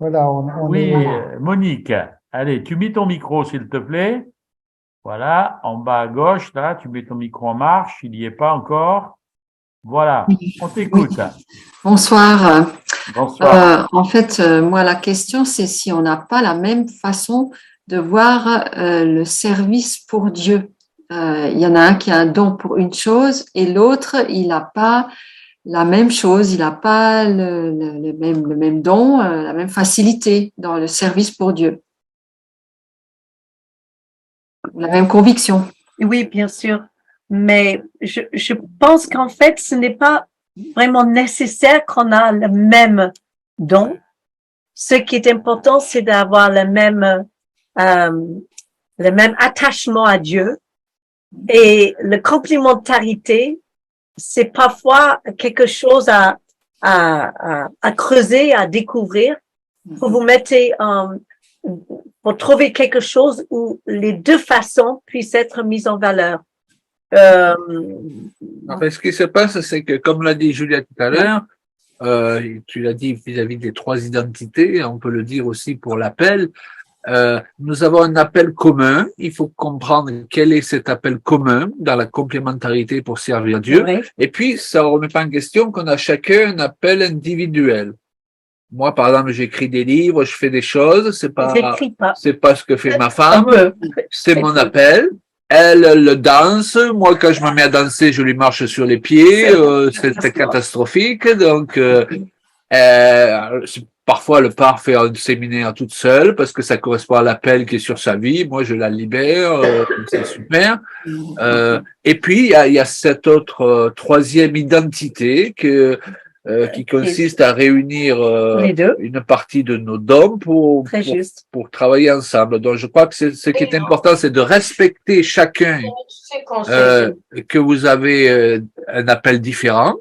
voilà, on Oui, est… Monique, allez, tu mets ton micro, s'il te plaît. Voilà, en bas à gauche, là, tu mets ton micro en marche, il n'y est pas encore. Voilà, on t'écoute. Bonsoir. Bonsoir. En fait, moi, la question, c'est si on n'a pas la même façon de voir le service pour Dieu. Il y en a un qui a un don pour une chose et l'autre, il n'a pas la même chose, il n'a pas le même don, la même facilité dans le service pour Dieu. La même conviction. Oui, bien sûr. Mais je pense qu'en fait, ce n'est pas vraiment nécessaire qu'on a le même don. Ce qui est important, c'est d'avoir le même attachement à Dieu. Et la complémentarité, c'est parfois quelque chose à creuser, à découvrir, pour vous mettre pour trouver quelque chose où les deux façons puissent être mises en valeur. En fait, ce qui se passe, c'est que, comme l'a dit Julia tout à l'heure, tu l'as dit vis-à-vis des trois identités, on peut le dire aussi pour l'appel, nous avons un appel commun, il faut comprendre quel est cet appel commun dans la complémentarité pour servir Dieu, Oui. et puis ça ne remet pas en question qu'on a chacun un appel individuel. Moi, par exemple, j'écris des livres, je fais des choses, c'est pas J'écris pas. ce que fait ma Un femme, peu. c'est mon appel. elle le danse. Moi, quand je me mets à danser, je lui marche sur les pieds. C'est catastrophique. Donc, parfois, elle part faire un séminaire toute seule parce que ça correspond à l'appel qui est sur sa vie. Moi, je la libère. C'est super. Et puis, il y a cette autre troisième identité qui consiste à réunir une partie de nos dons pour travailler ensemble. Donc, je crois que ce qui est important, c'est de respecter chacun que vous avez un appel différent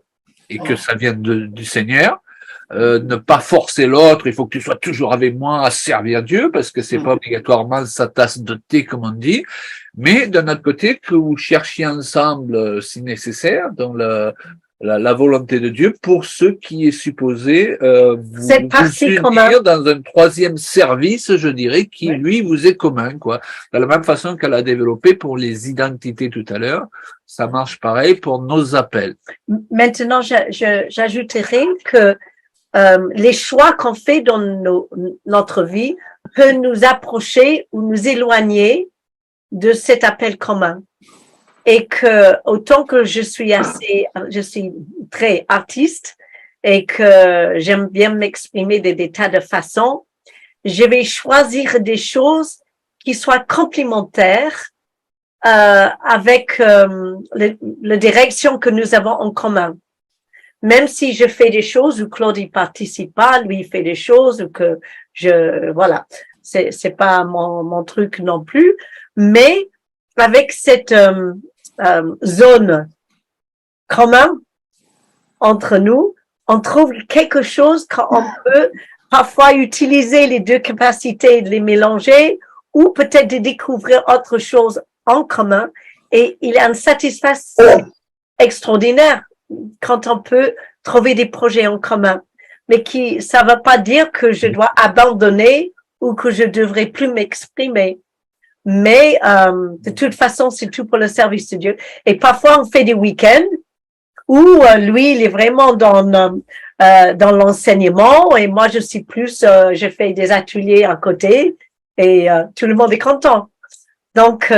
et que ça vient du Seigneur. Ne pas forcer l'autre, il faut que tu sois toujours avec moi à servir Dieu, parce que c'est pas obligatoirement sa tasse de thé, comme on dit, mais d'un autre côté, que vous cherchiez ensemble, si nécessaire, dans la volonté de Dieu, pour ce qui est supposé vous unir dans un troisième service, je dirais, qui, lui, vous est commun, quoi. De la même façon qu'elle a développé pour les identités tout à l'heure, ça marche pareil pour nos appels. Maintenant, j'ajouterai que les choix qu'on fait dans notre vie peuvent nous approcher ou nous éloigner de cet appel commun. Et que autant que je suis très artiste et que j'aime bien m'exprimer de des tas de façons, je vais choisir des choses qui soient complémentaires avec la direction que nous avons en commun. Même si je fais des choses où Claude y participe pas, lui il fait des choses où que voilà, c'est pas mon truc non plus, mais avec cette zone commune entre nous, on trouve quelque chose qu'on peut parfois utiliser les deux capacités, de les mélanger ou peut-être de découvrir autre chose en commun, et il y a une satisfaction extraordinaire quand on peut trouver des projets en commun, mais ça ne veut pas dire que je dois abandonner ou que je devrais plus m'exprimer. Mais de toute façon, c'est tout pour le service de Dieu. Et parfois, on fait des week-ends où lui, il est vraiment dans l'enseignement et moi, je suis plus, je fais des ateliers à côté et tout le monde est content. Donc,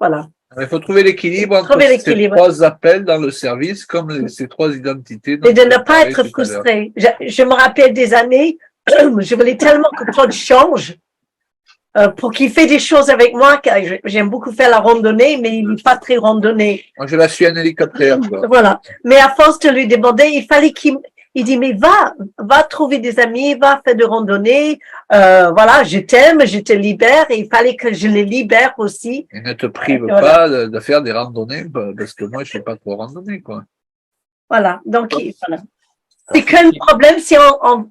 voilà. Il faut trouver l'équilibre entre ces trois appels dans le service, comme ces trois identités. Et de ne pas être frustré. Je me rappelle des années, je voulais tellement que Claude change pour qu'il fait des choses avec moi. Car j'aime beaucoup faire la randonnée, mais il n'est pas très randonnée. Moi, je la suis en hélicoptère. Quoi. Voilà. Mais à force de lui demander, il fallait il dit, mais va trouver des amis, va faire de randonnée, voilà, je t'aime, je te libère, et il fallait que je les libère aussi. Et ne te prive pas de faire des randonnées, parce que moi, je ne suis pas trop randonnée, quoi. Voilà. Donc, voilà. C'est qu'un problème si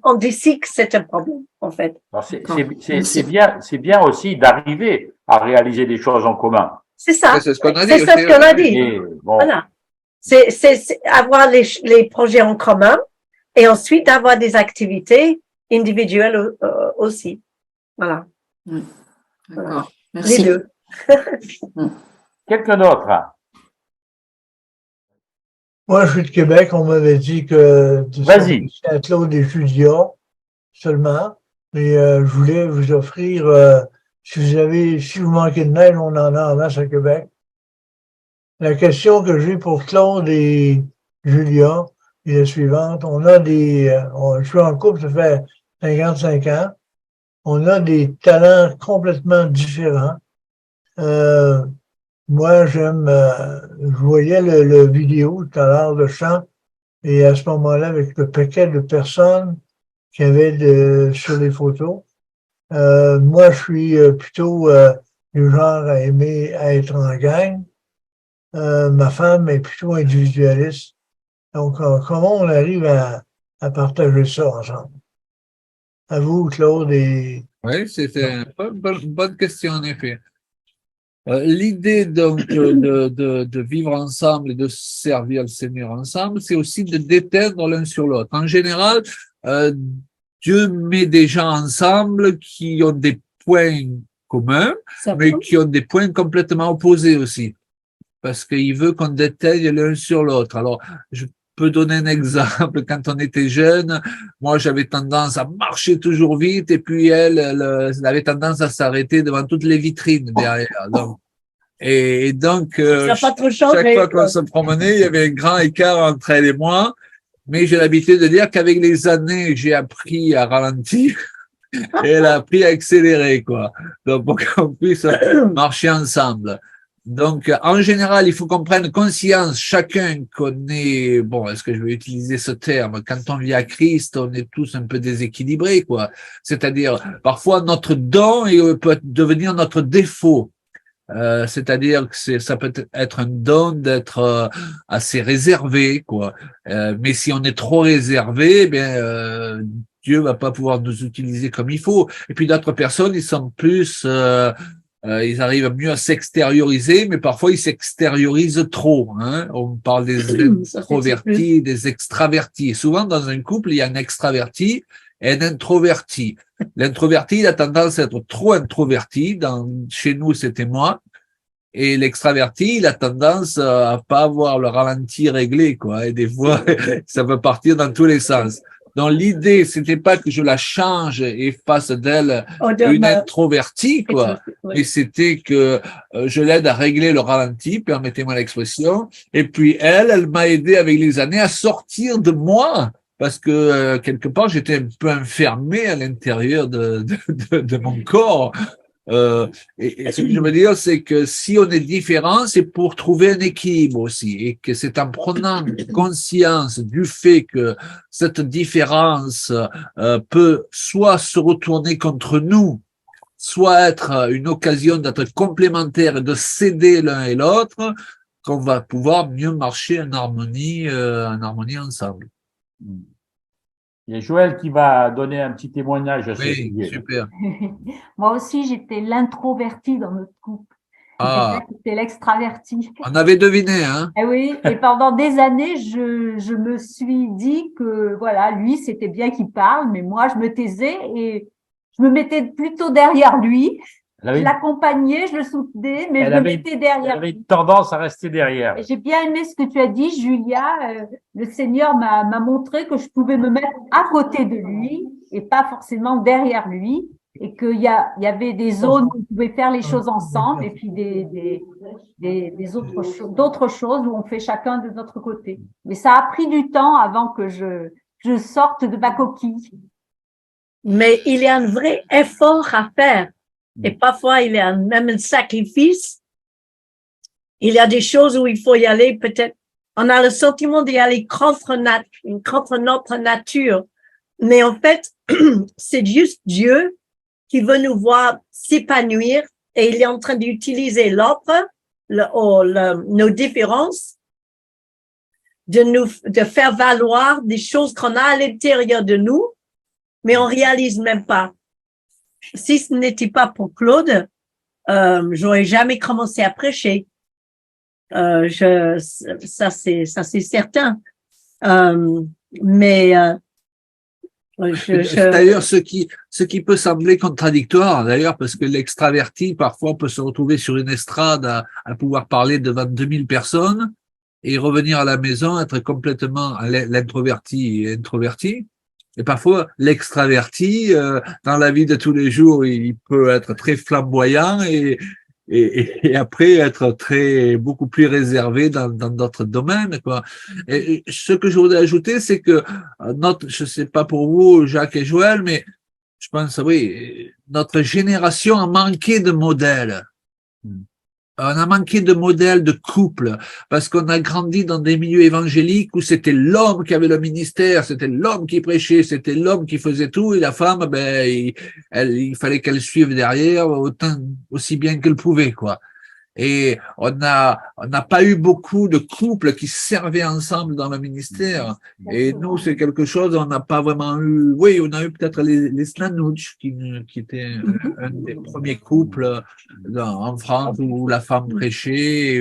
on décide que c'est un problème, en fait. C'est bien aussi d'arriver à réaliser des choses en commun. C'est ça. C'est ce qu'on a dit. C'est ça ce qu'on a dit. Et, bon. Voilà. C'est avoir les projets en commun. Et ensuite, d'avoir des activités individuelles aussi. Voilà. D'accord. Merci. Les deux. Quelqu'un d'autre? Moi, je suis de Québec. On m'avait dit que Vas-y. c'était à Claude et Julia seulement. Mais je voulais vous offrir, si vous manquez de neige, on en a en masse à Québec. La question que j'ai pour Claude et Julia est la suivante. Je suis en couple, ça fait 55 ans. On a des talents complètement différents. Moi, je voyais le vidéo tout à l'heure de chant, et à ce moment-là, avec le paquet de personnes qu'il y avait sur les photos, moi, je suis plutôt du genre à aimer être en gang. Ma femme est plutôt individualiste. Donc, comment on arrive à partager ça ensemble? À vous, Claude et... Oui, c'était une bonne question, en effet. L'idée donc de vivre ensemble et de servir le Seigneur ensemble, c'est aussi de déteindre l'un sur l'autre. En général, Dieu met des gens ensemble qui ont des points communs, mais qui ont des points complètement opposés aussi, parce qu'il veut qu'on déteigne l'un sur l'autre. Alors, je peux donner un exemple. Quand on était jeune, moi, j'avais tendance à marcher toujours vite, et puis elle avait tendance à s'arrêter devant toutes les vitrines derrière. Donc, Et donc, Ça n'a pas trop changé. chaque fois qu'on se promenait, il y avait un grand écart entre elle et moi. Mais j'ai l'habitude de dire qu'avec les années, j'ai appris à ralentir et elle a appris à accélérer, quoi. Donc, pour qu'on puisse marcher ensemble. Donc, en général, il faut qu'on prenne conscience, chacun qu'on est, bon, est-ce que je vais utiliser ce terme? Quand on vit à Christ, on est tous un peu déséquilibrés, quoi. C'est-à-dire, parfois, notre don peut devenir notre défaut. C'est-à-dire que ça peut être un don d'être assez réservé, quoi. Mais si on est trop réservé, Dieu va pas pouvoir nous utiliser comme il faut. Et puis d'autres personnes, ils sont plus, ils arrivent mieux à s'extérioriser, mais parfois ils s'extériorisent trop. Hein. On parle des introvertis, des extravertis. Et souvent dans un couple, il y a un extraverti et un introverti. L'introverti, il a tendance à être trop introverti. Chez nous, c'était moi. Et l'extraverti, il a tendance à pas avoir le ralenti réglé, quoi. Et des fois, ça peut partir dans tous les sens. Donc, l'idée, c'était pas que je la change et fasse d'elle une introvertie, quoi. Mais c'était que je l'aide à régler le ralenti, permettez-moi l'expression. Et puis, elle m'a aidé avec les années à sortir de moi. Parce que quelque part, j'étais un peu enfermé à l'intérieur de mon corps. Et ce que je veux dire, c'est que si on est différent, c'est pour trouver un équilibre aussi. Et que c'est en prenant conscience du fait que cette différence peut soit se retourner contre nous, soit être une occasion d'être complémentaire et de s'aider l'un et l'autre, qu'on va pouvoir mieux marcher en harmonie ensemble. Il y a Joël qui va donner un petit témoignage à ce Oui, sujet. super. Moi aussi, j'étais l'introvertie dans notre couple. Ah, C'était l'extraverti. on avait deviné, hein? Eh oui, et pendant des années, je me suis dit que voilà, lui, c'était bien qu'il parle, mais moi, je me taisais et je me mettais plutôt derrière lui. Je l'accompagnais, je le soutenais, mais je me mettais derrière. Elle avait une tendance à rester derrière. Et j'ai bien aimé ce que tu as dit, Julia. Le Seigneur m'a montré que je pouvais me mettre à côté de lui et pas forcément derrière lui, et qu'il y avait des zones où on pouvait faire les choses ensemble, et puis d'autres choses où on fait chacun de notre côté. Mais ça a pris du temps avant que je sorte de ma coquille. Mais il y a un vrai effort à faire. Et parfois, il y a même un sacrifice. Il y a des choses où il faut y aller, peut-être. On a le sentiment d'y aller contre notre nature. Mais en fait, c'est juste Dieu qui veut nous voir s'épanouir, et il est en train d'utiliser l'autre, nos différences, de faire valoir des choses qu'on a à l'intérieur de nous, mais on réalise même pas. Si ce n'était pas pour Claude, j'aurais jamais commencé à prêcher. Ça c'est certain. D'ailleurs, ce qui peut sembler contradictoire, d'ailleurs, parce que l'extraverti, parfois, peut se retrouver sur une estrade à pouvoir parler devant 2000 personnes et revenir à la maison, être complètement l'introverti et introverti. Et parfois, l'extraverti, dans la vie de tous les jours, il peut être très flamboyant et après être beaucoup plus réservé dans d'autres domaines, quoi. Et ce que je voudrais ajouter, c'est que je sais pas pour vous, Jacques et Joël, mais je pense, oui, notre génération a manqué de modèles. On a manqué de modèles de couple parce qu'on a grandi dans des milieux évangéliques où c'était l'homme qui avait le ministère, c'était l'homme qui prêchait, c'était l'homme qui faisait tout, et la femme, il fallait qu'elle suive derrière aussi bien qu'elle pouvait, quoi. Et on n'a pas eu beaucoup de couples qui servaient ensemble dans le ministère. Et nous, c'est quelque chose, on n'a pas vraiment eu. Oui, on a eu peut-être les Snanouch qui étaient un des premiers couples en France où la femme prêchait,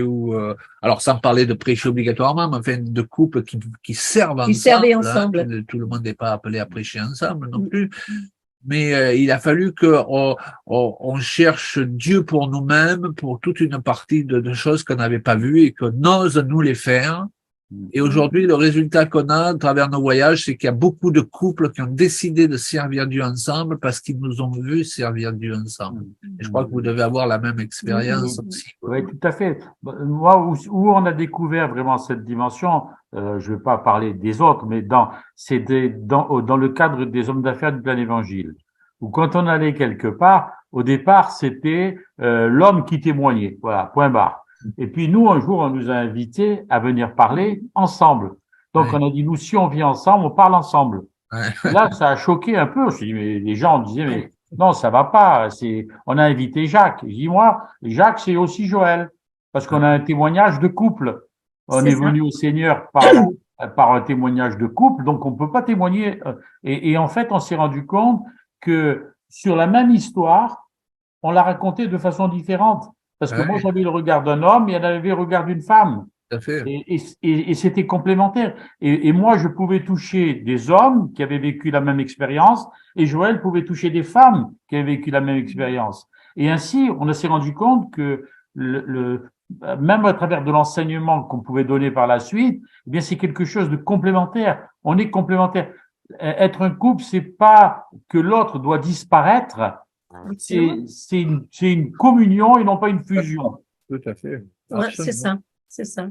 alors sans parler de prêcher obligatoirement, mais enfin de couples qui servent ensemble. Qui servaient ensemble. Hein, tout le monde n'est pas appelé à prêcher ensemble non plus. Mais il a fallu qu'on cherche Dieu pour nous-mêmes, pour toute une partie de choses qu'on n'avait pas vues et qu'on ose nous les faire. Et aujourd'hui, le résultat qu'on a à travers nos voyages, c'est qu'il y a beaucoup de couples qui ont décidé de servir Dieu ensemble parce qu'ils nous ont vus servir Dieu ensemble. Et je crois que vous devez avoir la même expérience aussi. Oui, tout à fait. Moi, où on a découvert vraiment cette dimension, je ne vais pas parler des autres, mais dans le cadre des hommes d'affaires du plein évangile, où quand on allait quelque part, au départ, c'était l'homme qui témoignait. Voilà, point barre. Et puis nous, un jour, on nous a invités à venir parler ensemble. Donc, on a dit, nous, si on vit ensemble, on parle ensemble. Là, ça a choqué un peu. Je dis, mais les gens disaient, mais non, ça va pas. On a invité Jacques. Je dis, moi, Jacques, c'est aussi Joël. Parce qu'on a un témoignage de couple. On est venu au Seigneur par un témoignage de couple. Donc, on peut pas témoigner. Et en fait, on s'est rendu compte que sur la même histoire, on l'a racontée de façon différente. Parce que moi, j'avais le regard d'un homme et elle avait le regard d'une femme. Tout à fait. Et c'était complémentaire. Et moi, je pouvais toucher des hommes qui avaient vécu la même expérience et Joël pouvait toucher des femmes qui avaient vécu la même expérience. Et ainsi, on s'est rendu compte que même à travers de l'enseignement qu'on pouvait donner par la suite, eh bien, c'est quelque chose de complémentaire. On est complémentaire. Être un couple, c'est pas que l'autre doit disparaître. C'est une communion et non pas une fusion. Tout à fait. Ouais, c'est ça, c'est ça.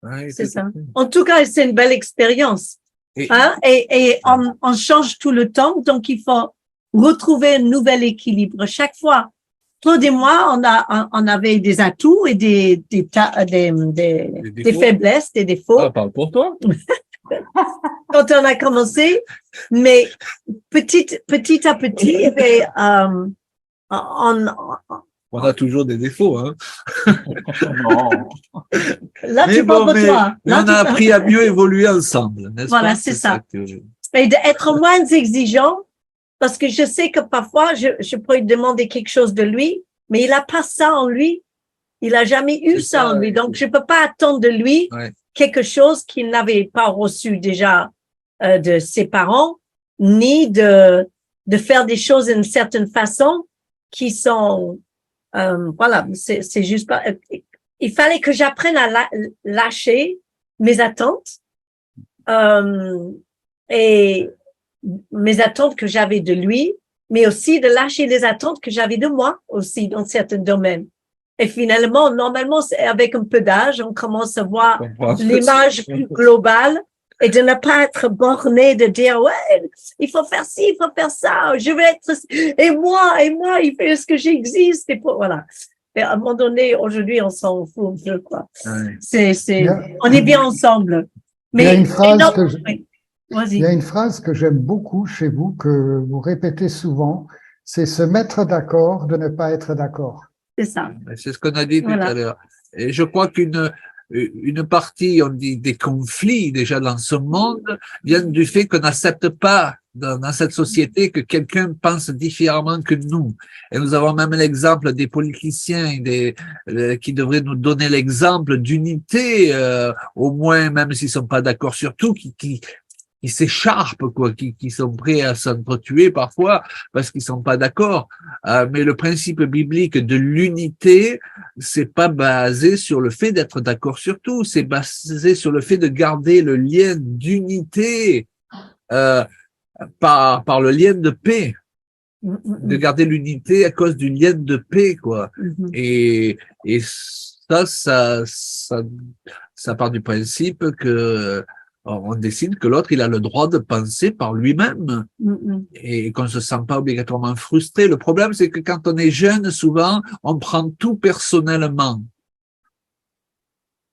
Ouais, C'est ça. En tout cas, c'est une belle expérience. Et on change tout le temps, donc il faut retrouver un nouvel équilibre. Chaque fois, Claude et moi, on avait des atouts et des faiblesses, des défauts. Ah, parle pour toi. Quand on a commencé, mais petit à petit, On a toujours des défauts, hein. Non. Là, tu parles pour toi. Mais on a appris à mieux évoluer ensemble, n'est-ce pas? Voilà, c'est ça. Et d'être moins exigeant, parce que je sais que parfois, je pourrais demander quelque chose de lui, mais il a pas ça en lui. Il a jamais eu ça en lui. Donc, je peux pas attendre de lui quelque chose qu'il n'avait pas reçu déjà de ses parents, ni de faire des choses d'une certaine façon qui sont, voilà, c'est juste pas, il fallait que j'apprenne à lâcher mes attentes, et mes attentes que j'avais de lui, mais aussi de lâcher les attentes que j'avais de moi aussi dans certains domaines. Et finalement, normalement, c'est avec un peu d'âge, on commence à voir l'image plus globale et de ne pas être borné de dire, ouais, il faut faire ci, il faut faire ça, je vais être, et moi, il fait ce que j'existe, et voilà. Et à un moment donné, aujourd'hui, on s'en fout un peu, quoi. On est bien ensemble. Mais il y a une phrase que j'aime beaucoup chez vous, que vous répétez souvent, c'est se mettre d'accord de ne pas être d'accord. C'est ça. C'est ce qu'on a dit tout à l'heure. Et je crois qu'une partie, on dit, des conflits déjà dans ce monde viennent du fait qu'on n'accepte pas dans cette société que quelqu'un pense différemment que nous. Et nous avons même l'exemple des politiciens qui devraient nous donner l'exemple d'unité, au moins, même s'ils sont pas d'accord sur tout, qui s'écharpent, quoi, qui sont prêts à s'entretuer parfois parce qu'ils sont pas d'accord. Mais le principe biblique de l'unité, c'est pas basé sur le fait d'être d'accord sur tout, c'est basé sur le fait de garder le lien d'unité, par le lien de paix. De garder l'unité à cause du lien de paix, quoi. Et ça part du principe que on décide que l'autre, il a le droit de penser par lui-même et qu'on se sent pas obligatoirement frustré. Le problème, c'est que quand on est jeune, souvent, on prend tout personnellement.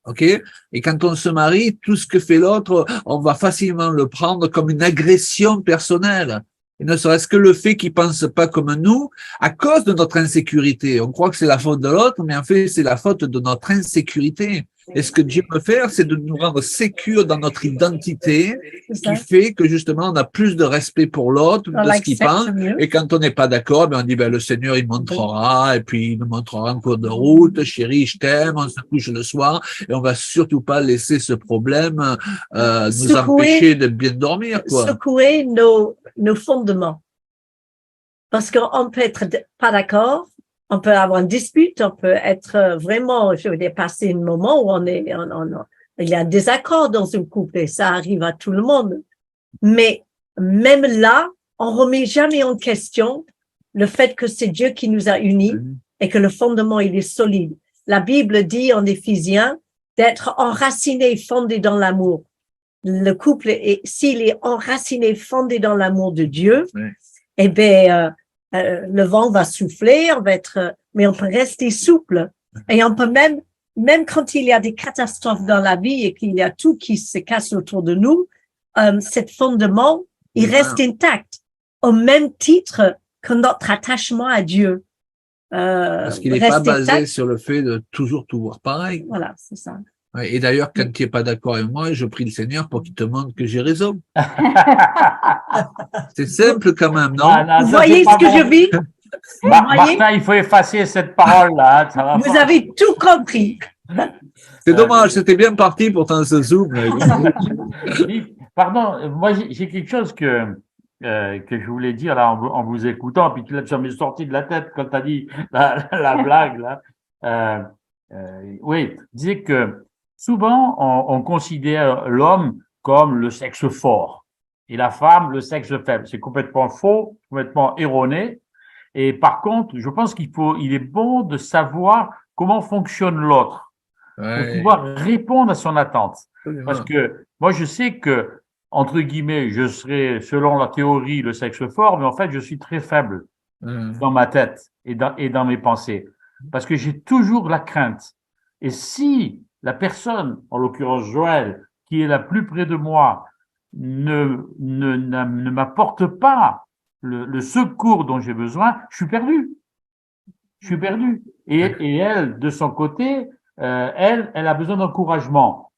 OK? Et quand on se marie, tout ce que fait l'autre, on va facilement le prendre comme une agression personnelle. Et ne serait-ce que le fait qu'il pense pas comme nous, à cause de notre insécurité. On croit que c'est la faute de l'autre, mais en fait, c'est la faute de notre insécurité. Et ce que Dieu veut faire, c'est de nous rendre sécures dans notre identité, qui fait que justement, on a plus de respect pour l'autre, de ce qu'il pense. Et quand on n'est pas d'accord, on dit, le Seigneur, il montrera, et puis il nous montrera en cours de route, chérie, je t'aime, on se couche le soir, et on va surtout pas laisser ce problème, nous empêcher de bien dormir, quoi. Secouer nos fondements. Parce qu'on peut être pas d'accord, on peut avoir une dispute, on peut être vraiment, je veux dire, passer un moment où on est, il y a un désaccord dans un couple et ça arrive à tout le monde. Mais même là, on remet jamais en question le fait que c'est Dieu qui nous a unis et que le fondement, il est solide. La Bible dit en Éphésiens d'être enraciné, fondé dans l'amour. Le couple, s'il est enraciné, fondé dans l'amour de Dieu, eh bien, le vent va souffler, on va être, mais on peut rester souple. Et on peut même quand il y a des catastrophes dans la vie et qu'il y a tout qui se casse autour de nous, cet fondement, il reste intact, au même titre que notre attachement à Dieu. Parce qu'il n'est pas basé sur le fait de toujours tout voir pareil. Voilà, c'est ça. Et d'ailleurs, quand tu n'es pas d'accord avec moi, je prie le Seigneur pour qu'il te montre que j'ai raison. C'est simple quand même, non? Vous voyez ce que je vis? Martin, il faut effacer cette parole-là. Hein, vous avez tout compris. C'est dommage, c'était bien parti pourtant ce Zoom. Pardon, moi j'ai quelque chose que je voulais dire là en vous écoutant, puis ça m'est sorti de la tête quand tu as dit la blague là. Oui, je disais que souvent on considère l'homme comme le sexe fort et la femme le sexe faible. C'est complètement faux, complètement erroné. Et par contre, je pense il est bon de savoir comment fonctionne l'autre pour pouvoir répondre à son attente. Parce que moi, je sais que, entre guillemets, je serai, selon la théorie, le sexe fort, mais en fait, je suis très faible dans ma tête et dans mes pensées. Parce que j'ai toujours la crainte. Et si la personne, en l'occurrence Joël, qui est la plus près de moi, ne m'apporte pas le secours dont j'ai besoin, je suis perdu. Je suis perdu. Et elle, de son côté, elle a besoin d'encouragement.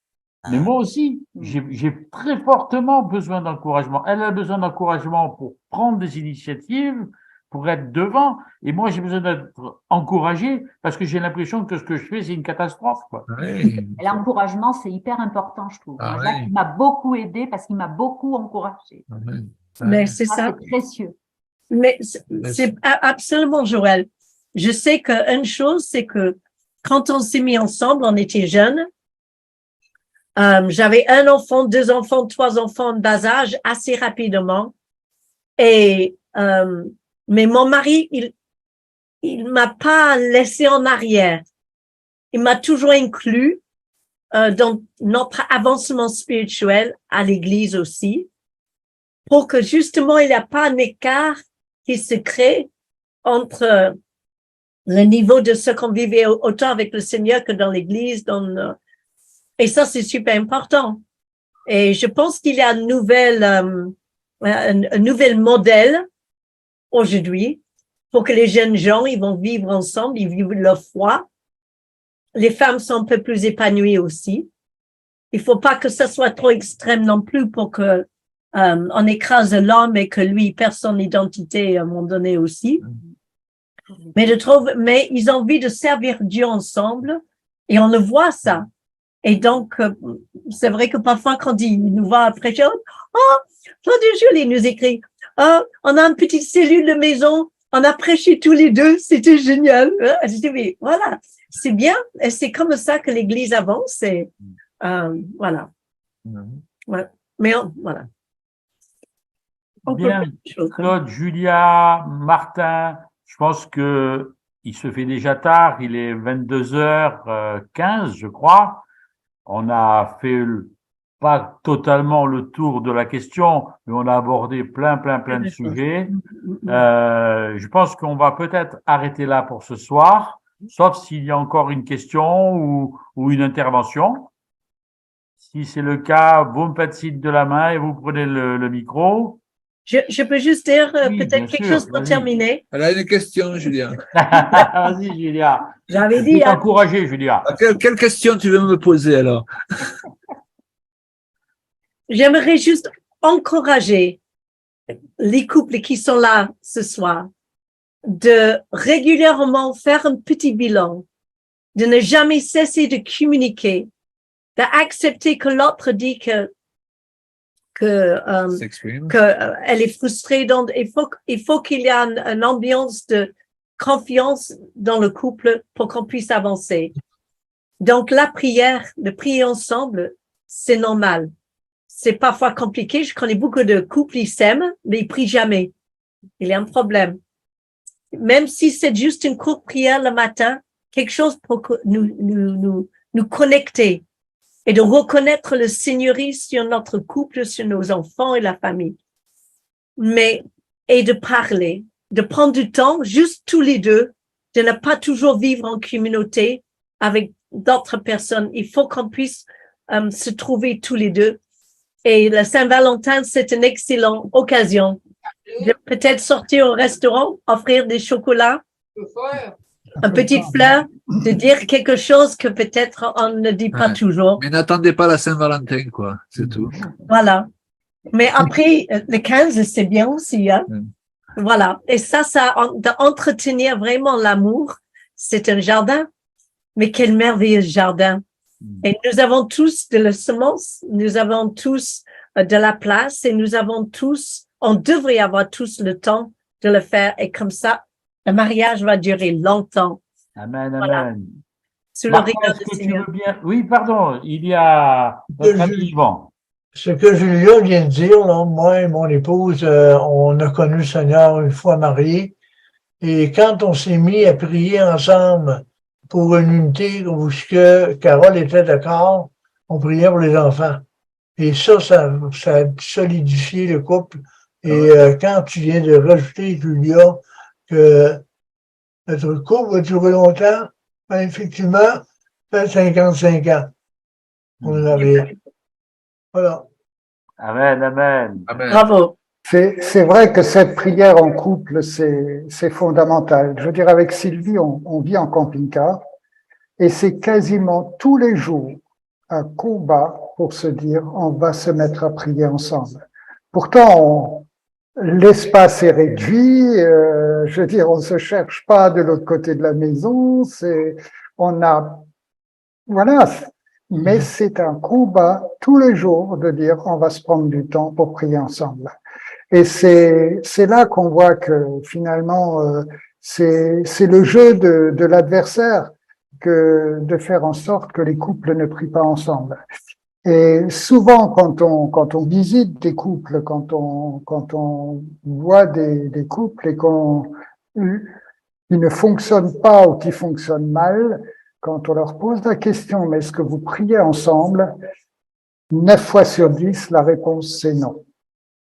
Mais moi aussi, j'ai très fortement besoin d'encouragement. Elle a besoin d'encouragement pour prendre des initiatives, pour être devant. Et moi, j'ai besoin d'être encouragé parce que j'ai l'impression que ce que je fais, c'est une catastrophe, quoi. L'encouragement, c'est hyper important, je trouve. Jacques, il m'a beaucoup aidé parce qu'il m'a beaucoup encouragé. Mais c'est ça. C'est précieux. Mais c'est absolument, Joël. Je sais qu'une chose, c'est que quand on s'est mis ensemble, on était jeunes. J'avais un enfant, 2 enfants, 3 enfants de bas âge assez rapidement. Et mais mon mari, il m'a pas laissé en arrière. Il m'a toujours inclus dans notre avancement spirituel à l'église aussi, pour que justement il n'y a pas un écart qui se crée entre le niveau de ce qu'on vivait autant avec le Seigneur que dans l'église, et ça, c'est super important. Et je pense qu'il y a un nouvel modèle aujourd'hui pour que les jeunes gens, ils vont vivre ensemble, ils vivent leur foi. Les femmes sont un peu plus épanouies aussi. Il faut pas que ça soit trop extrême non plus pour que on écrase l'homme et que lui perd son identité à un moment donné aussi. Mais mais ils ont envie de servir Dieu ensemble et on le voit ça. Et donc, c'est vrai que parfois, quand il nous voit prêcher, Claudia Julie nous écrit, on a une petite cellule de maison, on a prêché tous les deux, c'était génial. Je dis, mais voilà, c'est bien, et c'est comme ça que l'Église avance, et voilà. Ouais. Mais voilà. Bien, Claude, Julia, Martin, je pense que il se fait déjà tard, il est 22h15, je crois. On a fait pas totalement le tour de la question, mais on a abordé plein de sujets. Je pense qu'on va peut-être arrêter là pour ce soir, sauf s'il y a encore une question ou une intervention. Si c'est le cas, vous me faites signe de la main et vous prenez le micro. Je peux juste dire peut-être quelque chose pour terminer. Elle a une question, Julia. Vas-y, Julia. J'avais dit. Encouragé, Julia. Quelle question tu veux me poser alors? J'aimerais juste encourager les couples qui sont là ce soir de régulièrement faire un petit bilan, de ne jamais cesser de communiquer, d'accepter que l'autre dit que elle est frustrée. Donc, il faut qu'il y ait une ambiance de confiance dans le couple pour qu'on puisse avancer. Donc, la prière, de prier ensemble, c'est normal. C'est parfois compliqué. Je connais beaucoup de couples, ils s'aiment, mais ils prient jamais. Il y a un problème. Même si c'est juste une courte prière le matin, quelque chose pour nous connecter et de reconnaître le Seigneurie sur notre couple, sur nos enfants et la famille. Et de parler, de prendre du temps, juste tous les deux, de ne pas toujours vivre en communauté avec d'autres personnes. Il faut qu'on puisse se trouver tous les deux. Et la Saint-Valentin, c'est une excellente occasion de peut-être sortir au restaurant, offrir des chocolats, une petite fleur, de dire quelque chose que peut-être on ne dit pas toujours. Mais n'attendez pas la Saint-Valentin, quoi, c'est tout. Voilà. Mais après, le 15, c'est bien aussi, hein. Voilà. Et ça, d'entretenir vraiment l'amour, c'est un jardin. Mais quel merveilleux jardin. Et nous avons tous de la semence, nous avons tous de la place et on devrait avoir tous le temps de le faire. Et comme ça, le mariage va durer longtemps. Amen, Voilà. amen. Sous le Martin, regard est-ce du que tu Seigneur. veux bien? Oui, pardon, il y a notre ami Yvan. Ce que Julia vient de dire, là, moi et mon épouse, on a connu le Seigneur une fois mariés. Et quand on s'est mis à prier ensemble pour une unité où Carole était d'accord, on priait pour les enfants. Et ça a solidifié le couple. Et quand tu viens de rajouter, Julia, que notre couple va durer longtemps, ben effectivement, ça fait 55 ans. On est mariés. Voilà. Amen, amen. Amen. Bravo. C'est vrai que cette prière en couple, c'est fondamental. Je veux dire, avec Sylvie, on vit en camping-car et c'est quasiment tous les jours un combat pour se dire on va se mettre à prier ensemble. Pourtant, l'espace est réduit. Je veux dire, on se cherche pas de l'autre côté de la maison. Voilà. Mais c'est un combat tous les jours de dire on va se prendre du temps pour prier ensemble. Et c'est là qu'on voit que finalement c'est le jeu de l'adversaire que de faire en sorte que les couples ne prient pas ensemble. Et souvent quand on visite des couples, quand on voit des couples et qui ne fonctionnent pas ou qui fonctionnent mal, quand on leur pose la question mais est-ce que vous priez ensemble, 9 fois sur 10 la réponse c'est non.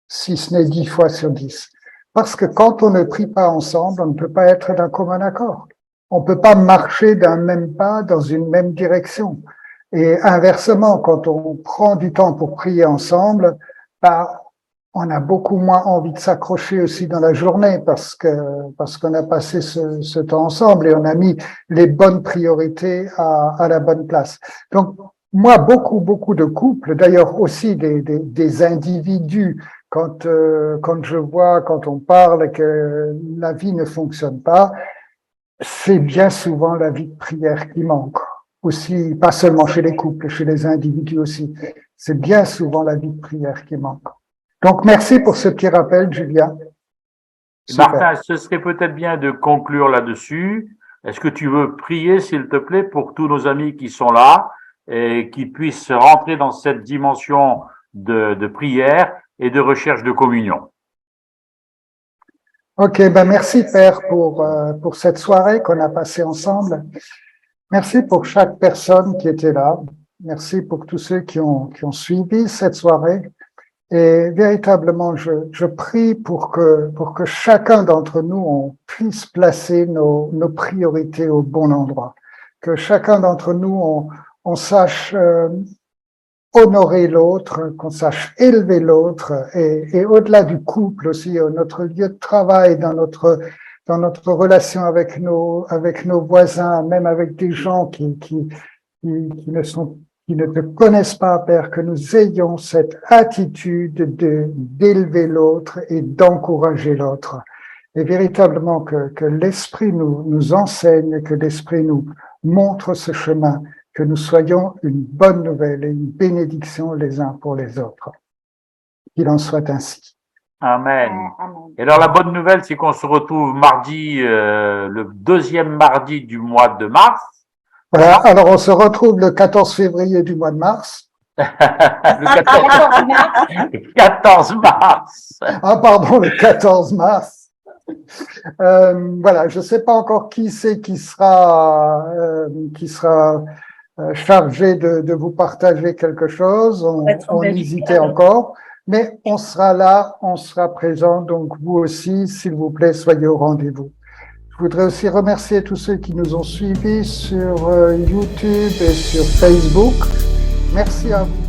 Si ce n'est 10 fois sur 10. Parce que quand on ne prie pas ensemble, on ne peut pas être d'un commun accord. On ne peut pas marcher d'un même pas dans une même direction. Et inversement, quand on prend du temps pour prier ensemble, on a beaucoup moins envie de s'accrocher aussi dans la journée parce qu'on a passé ce temps ensemble et on a mis les bonnes priorités à la bonne place. Donc, moi, beaucoup de couples, d'ailleurs aussi des individus, quand je vois, quand on parle que la vie ne fonctionne pas, c'est bien souvent la vie de prière qui manque. Aussi, pas seulement chez les couples, chez les individus aussi. C'est bien souvent la vie de prière qui manque. Donc, merci pour ce petit rappel, Julien. Super. Martin, ce serait peut-être bien de conclure là-dessus. Est-ce que tu veux prier, s'il te plaît, pour tous nos amis qui sont là et qui puissent rentrer dans cette dimension de prière et de recherche de communion? Ok, merci Père pour cette soirée qu'on a passée ensemble. Merci pour chaque personne qui était là. Merci pour tous ceux qui ont suivi cette soirée. Et véritablement, je prie pour que chacun d'entre nous on puisse placer nos priorités au bon endroit. Que chacun d'entre nous on sache honorer l'autre, qu'on sache élever l'autre et au-delà du couple aussi, notre lieu de travail, dans notre relation avec nos voisins, même avec des gens qui ne te connaissent pas, Père, que nous ayons cette attitude d'élever l'autre et d'encourager l'autre. Et véritablement que l'Esprit nous enseigne, que l'Esprit nous montre ce chemin, que nous soyons une bonne nouvelle et une bénédiction les uns pour les autres. Qu'il en soit ainsi. Amen. Et alors la bonne nouvelle, c'est qu'on se retrouve mardi, le 2e mardi du mois de mars, Voilà, alors on se retrouve le 14 février du mois de mars. Le 14 mars. Ah pardon, le 14 mars. Voilà, je ne sais pas encore qui c'est qui sera chargé de vous partager quelque chose. On hésitait encore, mais on sera là, on sera présent. Donc vous aussi, s'il vous plaît, soyez au rendez-vous. Je voudrais aussi remercier tous ceux qui nous ont suivis sur YouTube et sur Facebook. Merci à vous.